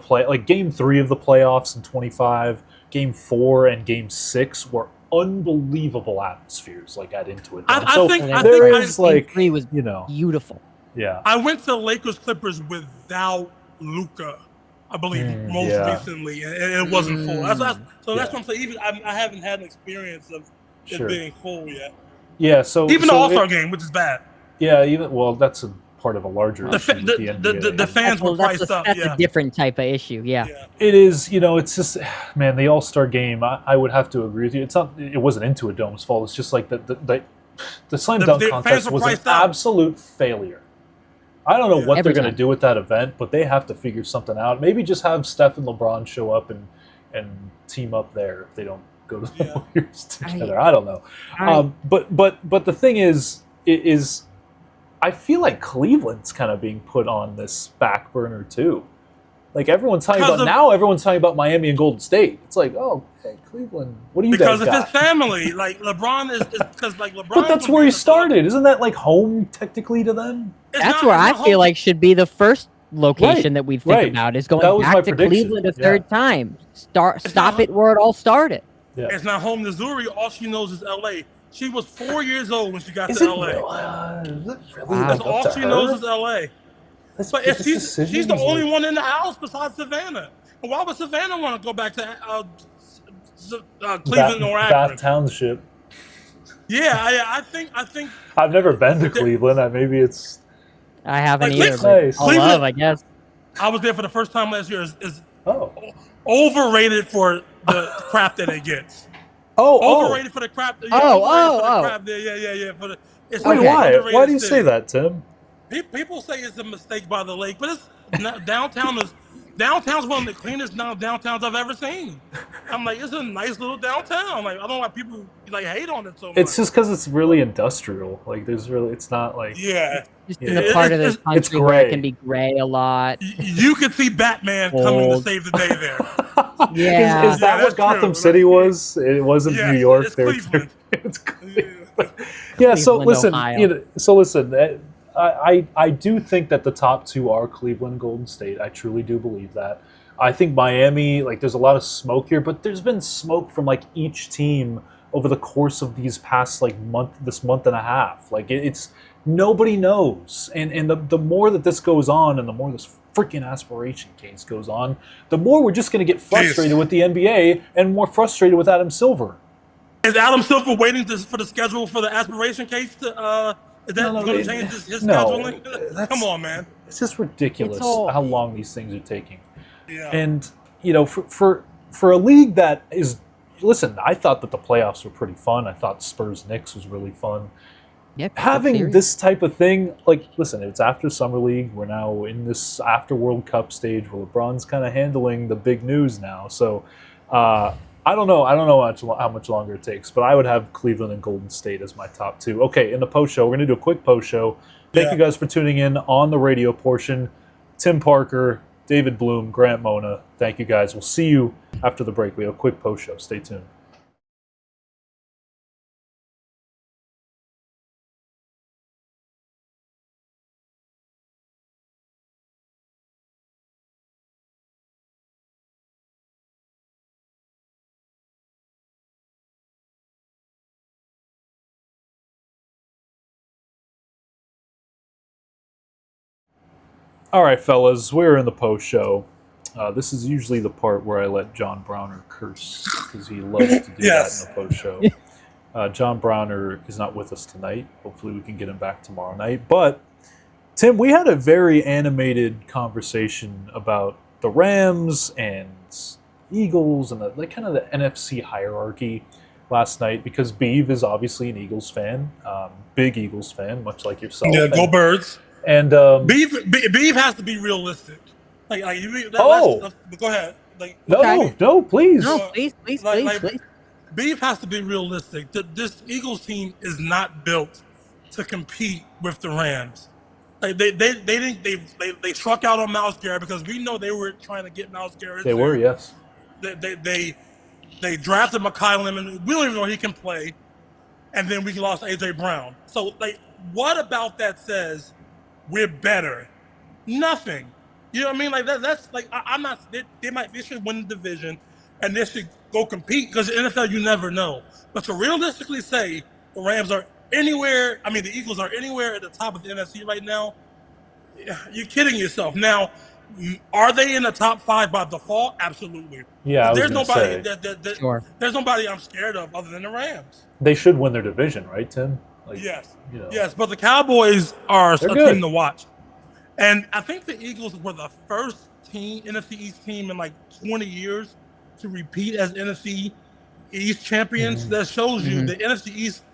Game 3 of the playoffs in 25, Game 4 and Game 6 were unbelievable atmospheres at Intuit Dome. I think Game 3 was beautiful. Yeah. I went to Lakers Clippers without Luka, I believe, most yeah. recently, and it wasn't full. That's Yeah. what I'm saying. Even I haven't had an experience of Sure. it being full yet. Yeah, so Even the All-Star game, which is bad. Yeah, that's a part of a larger issue with the NBA. The fans were priced up. That's a different type of issue. Yeah. It is. It's just, man, the All-Star game. I would have to agree with you. It's not. It wasn't Intuit Dome's fault. It's just like the slam dunk contest was an absolute failure. I don't know what they're going to do with that event, but they have to figure something out. Maybe just have Steph and LeBron show up and team up there if they don't go to the Warriors together. I don't know. But the thing is I feel like Cleveland's kind of being put on this back burner too. Like everyone's talking about Miami and Golden State. It's like, oh, hey, Cleveland, what do you guys got? Because of his family. Like LeBron is because like LeBron. But that's where he started. Isn't that like home technically to them? That's where I feel like should be the first location that we think about is going back to Cleveland a third time. Stop it where it all started. Yeah. It's not home to Zuri. All she knows is L.A. She was 4 years old when she got to L.A. That's all she knows is L.A. But she's the only one in the house besides Savannah. And why would Savannah want to go back to Cleveland or Akron? Bath Township. Yeah, I think. I've never been to Cleveland. Maybe it's. I haven't either. Nice. Cleveland, I guess. I was there for the first time last year. Is overrated for the crap that it gets. Overrated for the crap. Crap there. Yeah. Why? Why do you say that, Tim? People say it's a mistake by the lake, but it's not, downtown's one of the cleanest downtowns I've ever seen. I'm like, it's a nice little downtown. Like, I don't know why people hate on it so much. It's just because it's really industrial. Like, it's not like just in the part of the country it's gray. where it can be gray a lot. You could see Batman coming to save the day there. Yeah, is that what Gotham City was? It wasn't New York. It's Cleveland. It's Cleveland. Yeah. So listen. I do think that the top two are Cleveland and Golden State. I truly do believe that. I think Miami, there's a lot of smoke here, but there's been smoke from each team over the course of these past month and a half. It's nobody knows, and the more that this goes on, and the more this freaking aspiration case goes on, the more we're just going to get frustrated with the NBA and more frustrated with Adam Silver. Is Adam Silver waiting for the schedule for the aspiration case to? Is that going to change his scheduling? Come on, man. It's just ridiculous how long these things are taking. Yeah. And, for a league that is... Listen, I thought that the playoffs were pretty fun. I thought Spurs-Knicks was really fun. Yep, having this type of thing, listen, it's after Summer League. We're now in this after World Cup stage where LeBron's kind of handling the big news now. So, I don't know how much longer it takes, but I would have Cleveland and Golden State as my top two. Okay, in the post show, we're going to do a quick post show. Thank you guys for tuning in on the radio portion. Tim Parker, David Bloom, Grant Mona, thank you guys. We'll see you after the break. We have a quick post show. Stay tuned. All right, fellas, we're in the post show. This is usually the part where I let John Browner curse because he loves to do that in the post show. John Browner is not with us tonight. Hopefully we can get him back tomorrow night. But, Tim, we had a very animated conversation about the Rams and Eagles and kind of the NFC hierarchy last night because Beav is obviously an Eagles fan, big Eagles fan, much like yourself. Yeah, go Birds. And Beav has to be realistic. Go ahead. No, please. No, please. Beav has to be realistic. This Eagles team is not built to compete with the Rams. They struck out on Myles Garrett because we know they were trying to get Myles Garrett. They were, yes. They drafted Mekhi Lemon. We don't even know he can play, and then we lost AJ Brown. So what about that says we're better? Nothing. You know what I mean? That's I'm not. They should win the division, and they should go compete because the NFL you never know. But to realistically say the Rams are anywhere, the Eagles are anywhere at the top of the NFC right now, you're kidding yourself. Now, Are they in the top 5 by default? Absolutely. Yeah, I was There's going to nobody say. Sure. there's nobody I'm scared of other than the Rams. They should win their division, right, Tim? Like, Yes. you know, Yes, but the Cowboys are they're a good. team to watch. And I think the Eagles were the first NFC East team in like 20 years to repeat as NFC East champions. That shows you the NFC East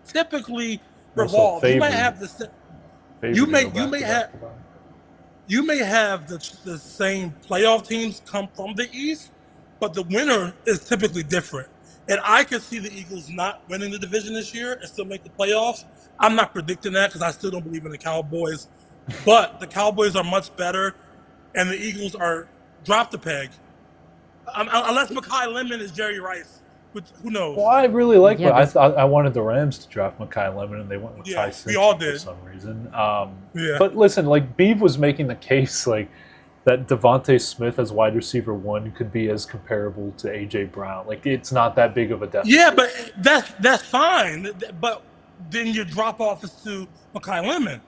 typically Also revolves. You may favored. have Favored to go back to have back to back. you may have the same playoff teams come from the East, but the winner is typically different. And I could see the Eagles not winning the division this year and still make the playoffs. I'm not predicting that because I still don't believe in the Cowboys. But the Cowboys are much better, and the Eagles are drop the peg. Unless Mekhi Lemon is Jerry Rice, which who knows? Well, I really like. Yeah, I thought I wanted the Rams to draft Mekhi Lemon, and they went with Ty we Simpson all for did. some reason. Yeah. But listen, like Beeve was making the case, like that Devontae Smith as wide receiver 1 could be as comparable to AJ Brown. Like it's not that big of a deficit. Yeah, but that's fine. But then your drop off is to Mekhi Lemon.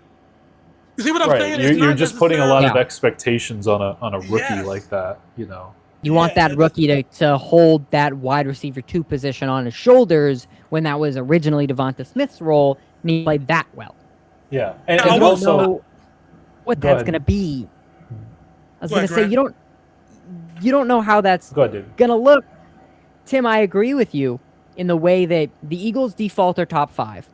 You see what I'm saying? It's You're not just putting a lot of Yeah. expectations on a rookie Yes. like that. You know. You want that rookie to hold that wide receiver 2 position on his shoulders when that was originally Devonta Smith's role, and he played that well. Yeah, and I You don't also know what Go that's ahead. going to be. I was Go going ahead, to say Grant. you don't know how that's go ahead, David. going to look. Tim, I agree with you in the way that the Eagles default are top 5.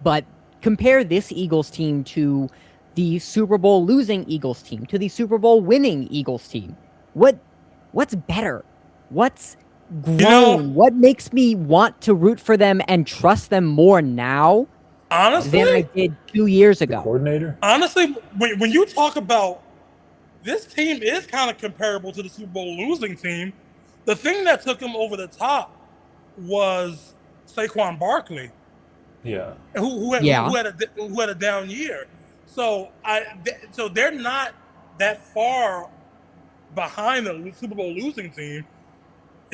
But compare this Eagles team to the Super Bowl losing Eagles team, to the Super Bowl winning Eagles team. What's better? What's grown? What makes me want to root for them and trust them more now than I Honestly, did 2 years The ago? coordinator. honestly, when you talk about this team is kind of comparable to the Super Bowl losing team. The thing that took him over the top was Saquon Barkley, Yeah. who had a down year. So so they're not that far behind the Super Bowl losing team.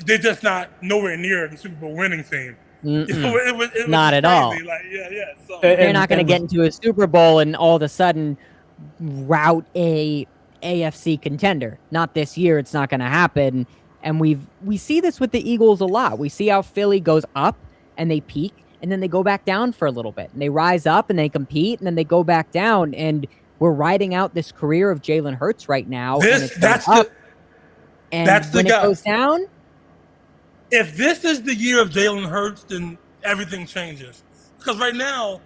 They're just not nowhere near the Super Bowl winning team. Mm-mm. It was Not at crazy. all. Like yeah. So They're not going to get into a Super Bowl and all of a sudden rout a AFC contender. Not this year. It's not going to happen. And we see this with the Eagles a lot. We see how Philly goes up and they peak, and then they go back down for a little bit. And they rise up and they compete, and then they go back down. And we're riding out this career of Jalen Hurts right now. And that's up, the when guy. it goes down, If this is the year of Jalen Hurts, then everything changes. Because right now,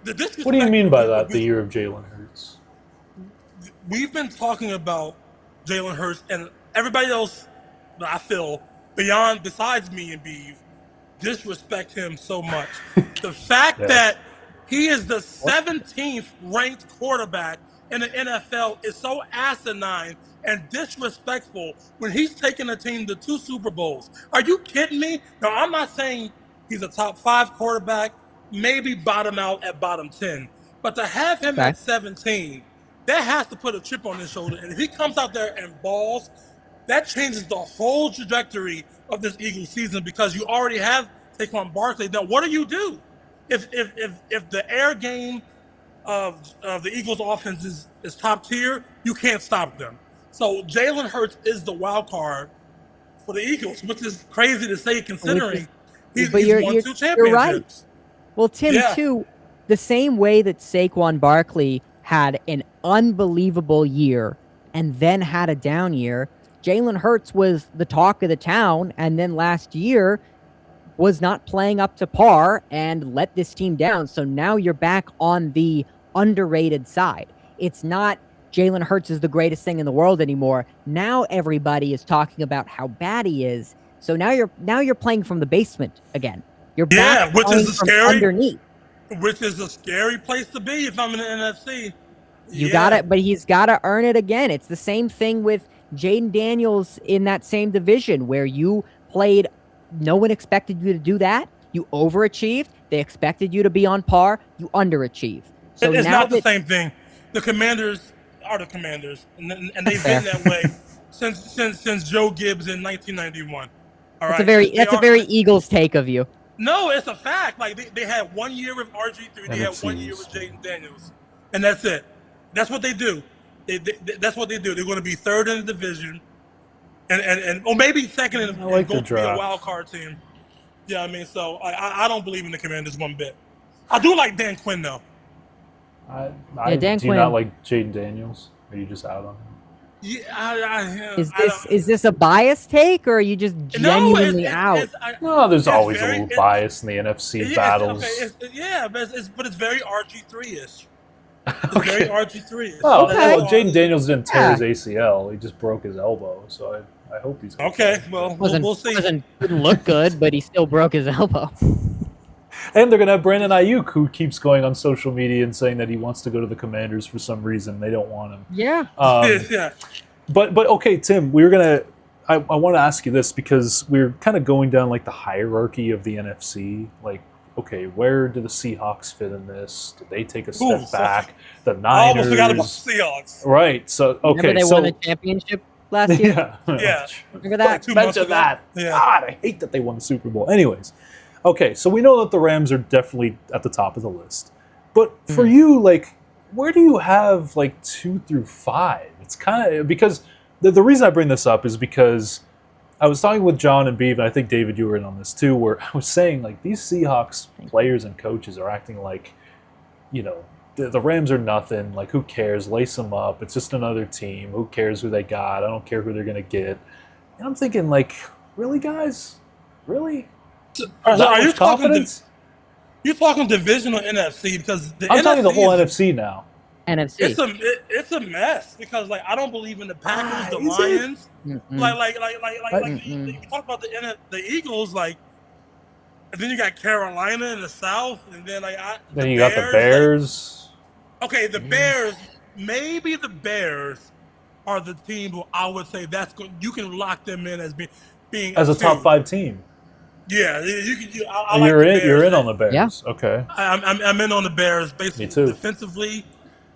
What do you mean by that? The year of Jalen Hurts. We've been talking about Jalen Hurts, and everybody else, I feel, besides me and Beeve, disrespect him so much. The fact that he is the 17th ranked quarterback in the NFL is so asinine and disrespectful when he's taking a team to 2 Super Bowls. Are you kidding me? No, I'm not saying he's a top 5 quarterback, maybe bottom out at bottom 10. But to have him at 17, that has to put a chip on his shoulder. And if he comes out there and balls, that changes the whole trajectory of this Eagles season because you already have Saquon Barkley. Now, what do you do? If the air game of the Eagles offense is top tier, you can't stop them. So Jalen Hurts is the wild card for the Eagles, which is crazy to say considering he's won 2 championships. You're right. Well, Tim, too, the same way that Saquon Barkley had an unbelievable year and then had a down year, Jalen Hurts was the talk of the town, and then last year was not playing up to par and let this team down. So now you're back on the underrated side. It's not Jalen Hurts is the greatest thing in the world anymore. Now everybody is talking about how bad he is. So now you're playing from the basement again. You're back which playing is from scary, underneath. which is a scary place to be if I'm in the NFC. You got it, but he's got to earn it again. It's the same thing with Jaden Daniels in that same division where you played. No one expected you to do that. You overachieved. They expected you to be on par. You underachieved. So it's now not the same thing. The Commanders are the Commanders, and they've been that way since Joe Gibbs in 1991. All right, that's a very Eagles take of you. No, it's a fact. Like they had 1 year with RG3, they had 1 year with Jaden Daniels, and that's it. That's what they do. That's what they do. They're going to be third in the division, or maybe second and I like go the to be a draft. wild card team. Yeah, I mean, so I don't believe in the Commanders one bit. I do like Dan Quinn though. Dan Do you not Quinn. like Jaden Daniels? Are you just out on him? Yeah, Is this a biased take, or are you just genuinely out? No, there's it's always very- a little bias in the NFC battles. But it's very RG3-ish. It's very RG3-ish. Well, Okay. Jaden Daniels didn't tear Yeah. his ACL. He just broke his elbow. So I hope he's Okay. Well, we'll see. Didn't look good, but he still broke his elbow. And they're going to have Brandon Ayuk, who keeps going on social media and saying that he wants to go to the Commanders for some reason. They don't want him. Yeah. Yeah. But okay, Tim, I want to ask you this because we're kind of going down like the hierarchy of the NFC. Like, okay, where do the Seahawks fit in this? Did they take a step back? The Niners. I almost forgot about the Seahawks. Right. So okay, Remember they won the championship last year? yeah. Remember that? 2 months Mention ago. that. Yeah. God, I hate that they won the Super Bowl. Anyways, okay, so we know that the Rams are definitely at the top of the list. But for you, like, where do you have like 2 through 5? It's kind of because the reason I bring this up is because I was talking with John and Beav, and I think David, you were in on this too, where I was saying like these Seahawks players and coaches are acting like, you know, the Rams are nothing. Like, who cares? Lace them up. It's just another team. Who cares who they got? I don't care who they're gonna get. And I'm thinking, like, really, guys? Really? Are you confidence? You're talking division or NFC because I'm talking the whole is- NFC now. NFC. It's a mess because like I don't believe in the Packers, the is it? Lions. Mm-mm. You talk about the Eagles, like, and then you got Carolina in the South, and then Then you got the Bears. Okay, the Bears. Maybe the Bears are the team who I would say that's good. You can lock them in as being As a top two. 5 team. Yeah, you can. You're like the Bears. You're in on the Bears. Yeah. Okay. I'm in on the Bears, basically Me too. defensively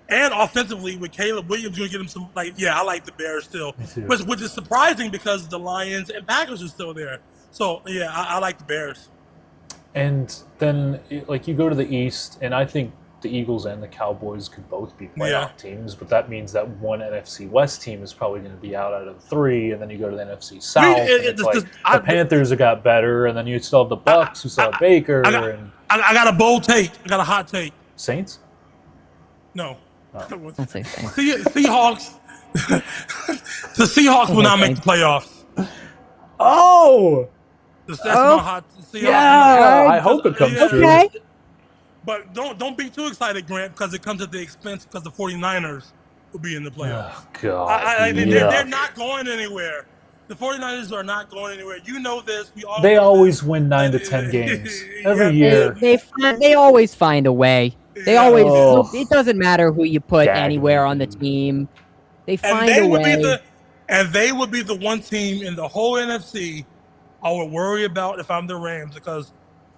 and offensively. With Caleb Williams, going to get him some. I like the Bears still, Me too. which is surprising because the Lions and Packers are still there. So yeah, I like the Bears. And then, like, you go to the East, and I think the Eagles and the Cowboys could both be playoff teams, but that means that one NFC West team is probably going to be out of the 3, and then you go to the NFC South, and it's like the Panthers have got better, and then you still have the Bucks, who still have Baker, and I got a bold take. I got a hot take. Saints? No. Don't say Saints. Seahawks. The Seahawks will not make the playoffs. Oh! That's not hot. Seahawks Yeah! I hope it comes true. Okay. But don't be too excited, Grant, because it comes at the expense because the 49ers will be in the playoffs. Oh, God. They're not going anywhere. The 49ers are not going anywhere. You know this. They always win 9 to 10 games every year. They always find a way. They always. Oh. It doesn't matter who you put Gag anywhere me, on the dude. team. They And find they a would way. they would be the one team in the whole NFC I would worry about if I'm the Rams because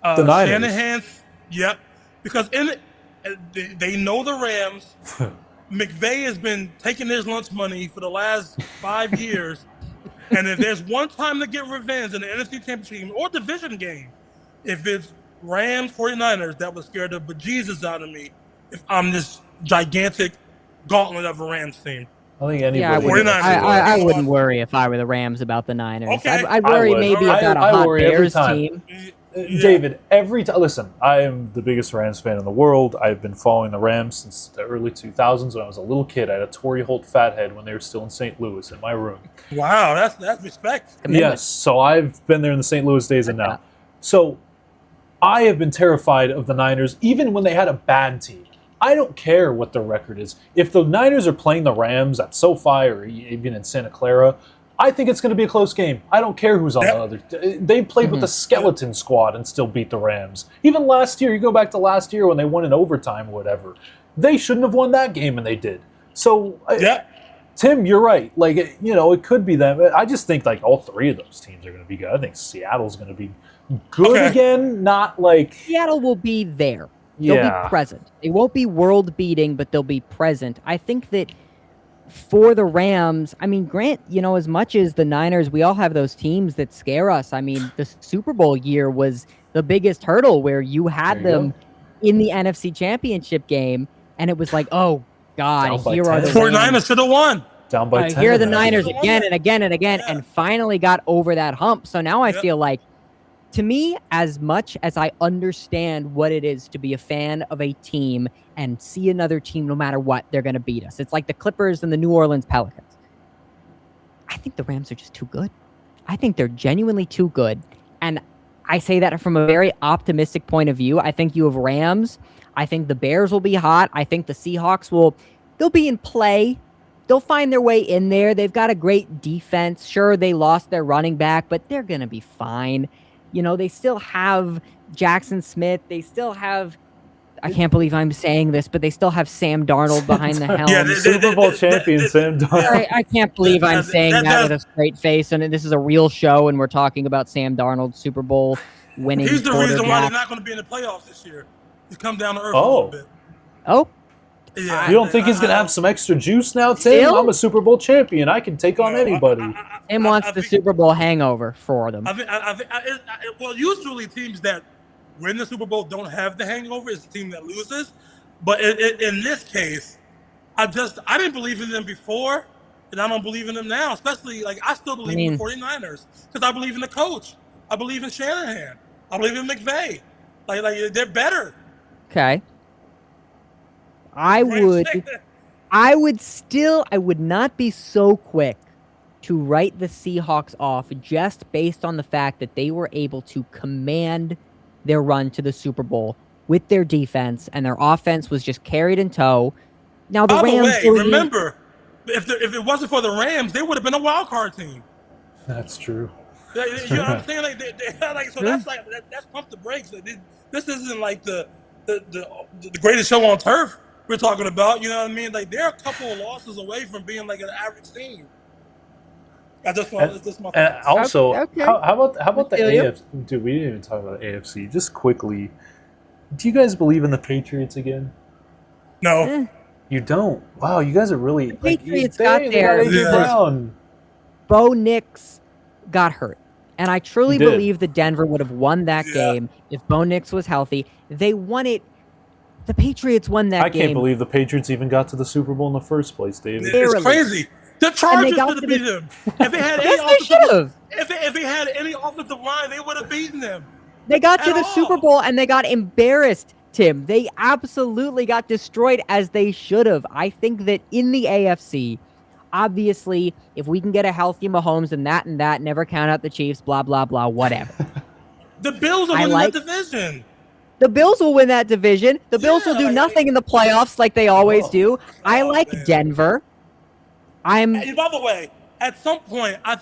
The Niners. Shanahan. Yep. Because they know the Rams. McVay has been taking his lunch money for the last 5 years. And if there's one time to get revenge in the NFC Championship game or division game, if it's Rams 49ers, that would scare the bejesus out of me if I'm this gigantic gauntlet of a Rams team. I think anybody. Yeah, I wouldn't worry if I were the Rams about the Niners. Okay. I'd worry I would. maybe All right. about a I hot worry every Bears time. team. David, every time. Listen, I am the biggest Rams fan in the world. I've been following the Rams since the early 2000s. When I was a little kid, I had a Tory Holt fathead when they were still in St. Louis in my room. Wow, that's respect. Commitment. Yes, so I've been there in the St. Louis days and now. So I have been terrified of the Niners, even when they had a bad team. I don't care what their record is. If the Niners are playing the Rams at SoFi or even in Santa Clara, I think it's going to be a close game. I don't care who's on the other. They played with the skeleton squad and still beat the Rams. Even last year, you go back to last year when they won in overtime or whatever. They shouldn't have won that game, and they did. So, Tim, you're right. Like, it could be them. I just think like all 3 of those teams are going to be good. I think Seattle's going to be good again. Not like Seattle will be there. They'll be present. They won't be world beating, but they'll be present. I think that for the Rams, I mean, Grant, as much as the Niners, we all have those teams that scare us. I mean, the Super Bowl year was the biggest hurdle where you had them in the NFC Championship game, and it was like, oh, God, Down by here are the 10. Rams. 49ers should have won. Down by 10. Here are the man. Niners again and again and again, Yeah. and finally got over that hump. So now I Yep. feel like, to me, as much as I understand what it is to be a fan of a team and see another team, no matter what, they're going to beat us. It's like the Clippers and the New Orleans Pelicans. I think the Rams are just too good. I think they're genuinely too good. And I say that from a very optimistic point of view. I think you have Rams. I think the Bears will be hot. I think the Seahawks they'll be in play. They'll find their way in there. They've got a great defense. Sure, they lost their running back, but they're going to be fine. You know, they still have Jackson Smith. They still have, I can't believe I'm saying this, but they still have Sam Darnold behind the helm. Yeah, Super Bowl champion Sam Darnold. I can't believe I'm saying that with a straight face, and this is a real show, and we're talking about Sam Darnold, Super Bowl winning He's the reason why they're quarterback. not going to be in the playoffs this year. He's come down to earth a Oh. little bit. Oh, Yeah, You don't think he's going to have some extra juice now, Tim? Still? I'm a Super Bowl champion. I can take on anybody. Tim wants the Super Bowl hangover for them. Well, usually teams that win the Super Bowl don't have the hangover. It's the team that loses. But in this case, I didn't believe in them before, and I don't believe in them now. Especially, I still believe in the 49ers because I believe in the coach. I believe in Shanahan. I believe in McVay. They're better. Okay. I would not be so quick to write the Seahawks off just based on the fact that they were able to command their run to the Super Bowl with their defense, and their offense was just carried in tow. Now the By the Rams. way, remember, if it wasn't for the Rams, they would have been a wild card team. That's true. You know what I'm saying? That's pump the brakes. This isn't like the greatest show on turf we're talking about. You know what I mean? They're a couple of losses away from being like an average team. I just want this my And also, Okay. how about the feel you. AFC? Dude, we didn't even talk about the AFC. Just quickly, do you guys believe in the Patriots again? No. You don't? Wow, you guys are really. Patriots they got got there. AJ Brown. Bo Nix got hurt. And I truly He did. believe that Denver would have won that game if Bo Nix was healthy. They won it. The Patriots won that game. I can't believe the Patriots even got to the Super Bowl in the first place, David. It's crazy. The Chargers got should have to beat the- them. If they had any Yes, they should have. if they had any offensive line, they would have beaten them. They got to At the all. Super Bowl and they got embarrassed, Tim. They absolutely got destroyed as they should have. I think that in the AFC, obviously, if we can get a healthy Mahomes and that, never count out the Chiefs, blah, blah, blah, whatever. The Bills are winning that division. The Bills will win that division. The Bills will do nothing in the playoffs like they always do. I like Denver. And by the way, at some point, I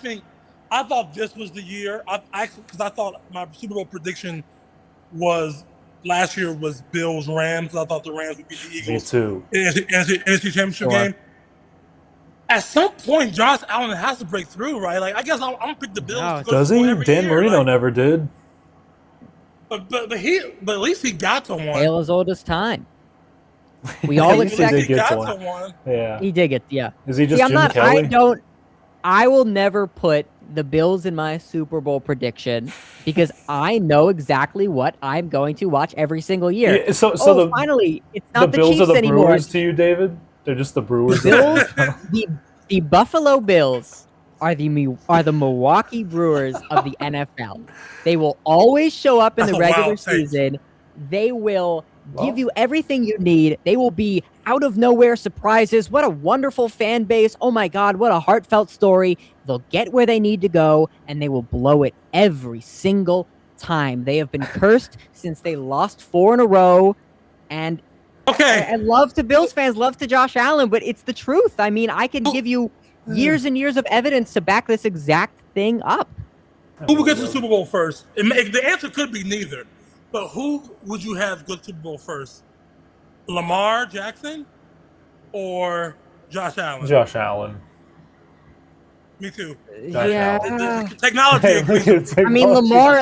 thought this was the year. Because I thought my Super Bowl prediction was last year was Bills Rams. I thought the Rams would beat the Eagles. Me too. In the NFC Championship game. At some point, Josh Allen has to break through, right? I guess I'm gonna pick the Bills. No, to go Does to the Super Bowl he? every Dan year, Marino never did. But at least he got to one. Tale as old as time. We all At least he expect did He get got to to one. one. Yeah. he did it. Yeah. Is he just See, I'm Jim not. Kelly? I will never put the Bills in my Super Bowl prediction because I know exactly what I'm going to watch every single year. Yeah, so finally, it's the not the Bills Chiefs are the anymore. Brewers to you, David? They're just the Brewers. Bills, the Buffalo Bills are the Milwaukee Brewers of the NFL. They will always show up in That's the a regular wild take. season. They will give you everything you need. They will be out of nowhere surprises. What a wonderful fan base. Oh my God, what a heartfelt story. They'll get where they need to go, and they will blow it every single time. They have been cursed since they lost 4 in a row, and Bills fans love to Josh Allen, but it's the truth. I mean, I can give you years and years of evidence to back this exact thing up. Who will get to the Super Bowl first? The answer could be neither. But who would you have go to the Super Bowl first? Lamar Jackson or Josh Allen? Josh Allen. Me too. Yeah. The technology. I mean, Lamar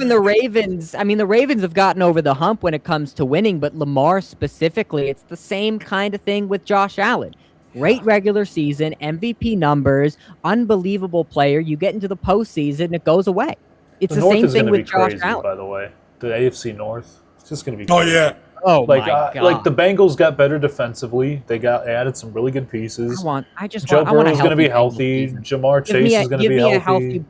and the Ravens. I mean, the Ravens have gotten over the hump when it comes to winning, but Lamar specifically, it's the same kind of thing with Josh Allen. Great regular season, MVP numbers, unbelievable player. You get into the postseason, it goes away. It's the North same is thing gonna with be Josh crazy, Allen. By the way, the AFC North, it's just going to be. Oh crazy. yeah. Oh Like, my god! like the Bengals got better defensively. They added some really good pieces. Joe I want a Burrow's going to be healthy healthy. season. Jamar Chase is going to be Give me healthy. a healthy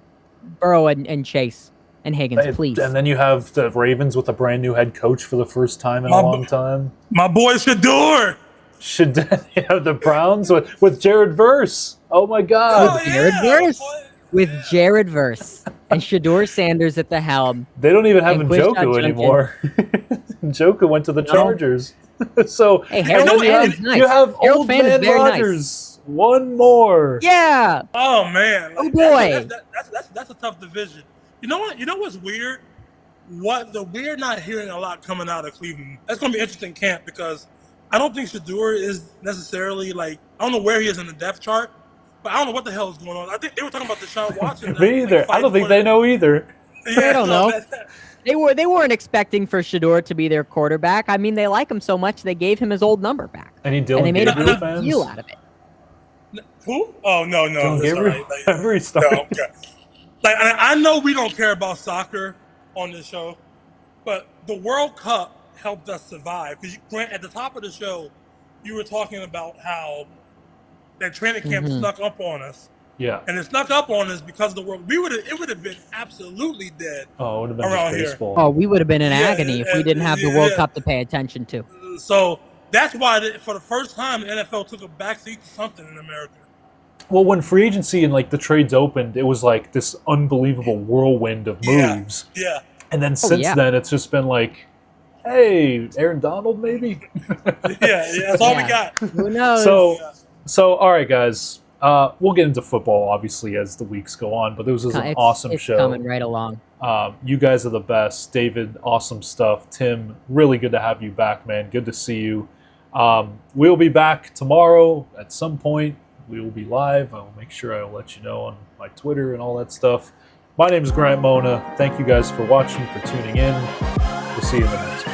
Burrow and Chase and Higgins, please. And then you have the Ravens with a brand new head coach for the first time in a long time. My boy Shedeur. Should you have the Browns with Jared Verse? Oh my God! With Jared Verse and Shedeur Sanders at the helm. They don't even have And Njoku anymore. Njoku went to the Chargers. So hey, Harold Fann's nice. You have Harold old Fan man is very Rodgers. Nice. One more. Yeah. Oh man. Oh boy. That's a tough division. You know what? You know what's weird? We're not hearing a lot coming out of Cleveland. That's going to be an interesting camp because I don't think Shedeur is necessarily I don't know where he is in the depth chart, but I don't know what the hell is going on. I think they were talking about Deshaun Watson. Me either. I don't think they know either. Yeah, I don't know. They weren't expecting for Shedeur to be their quarterback. I mean, they like him so much they gave him his old number back. And they made a big deal out of it. Who? Oh no. Every start. No, okay. I know we don't care about soccer on this show, but the World Cup helped us survive. Because Grant, at the top of the show, you were talking about how that training camp snuck up on us. Yeah. And it snuck up on us because of the world. It would have been absolutely dead. Oh, it would have been around just baseball. Oh, we would have been in agony if we didn't have the World Cup to pay attention to. So that's why, for the first time, the NFL took a backseat to something in America. Well, when free agency and the trades opened, it was like this unbelievable whirlwind of moves. Yeah. And then since then, it's just been hey, Aaron Donald, maybe? That's all we got. Who knows? So all right, guys. We'll get into football, obviously, as the weeks go on, but this was an awesome show. It's coming right along. You guys are the best. David, awesome stuff. Tim, really good to have you back, man. Good to see you. We'll be back tomorrow at some point. We will be live. I will make sure I will let you know on my Twitter and all that stuff. My name is Grant Mona. Thank you guys for watching, for tuning in. We'll see you in the next one.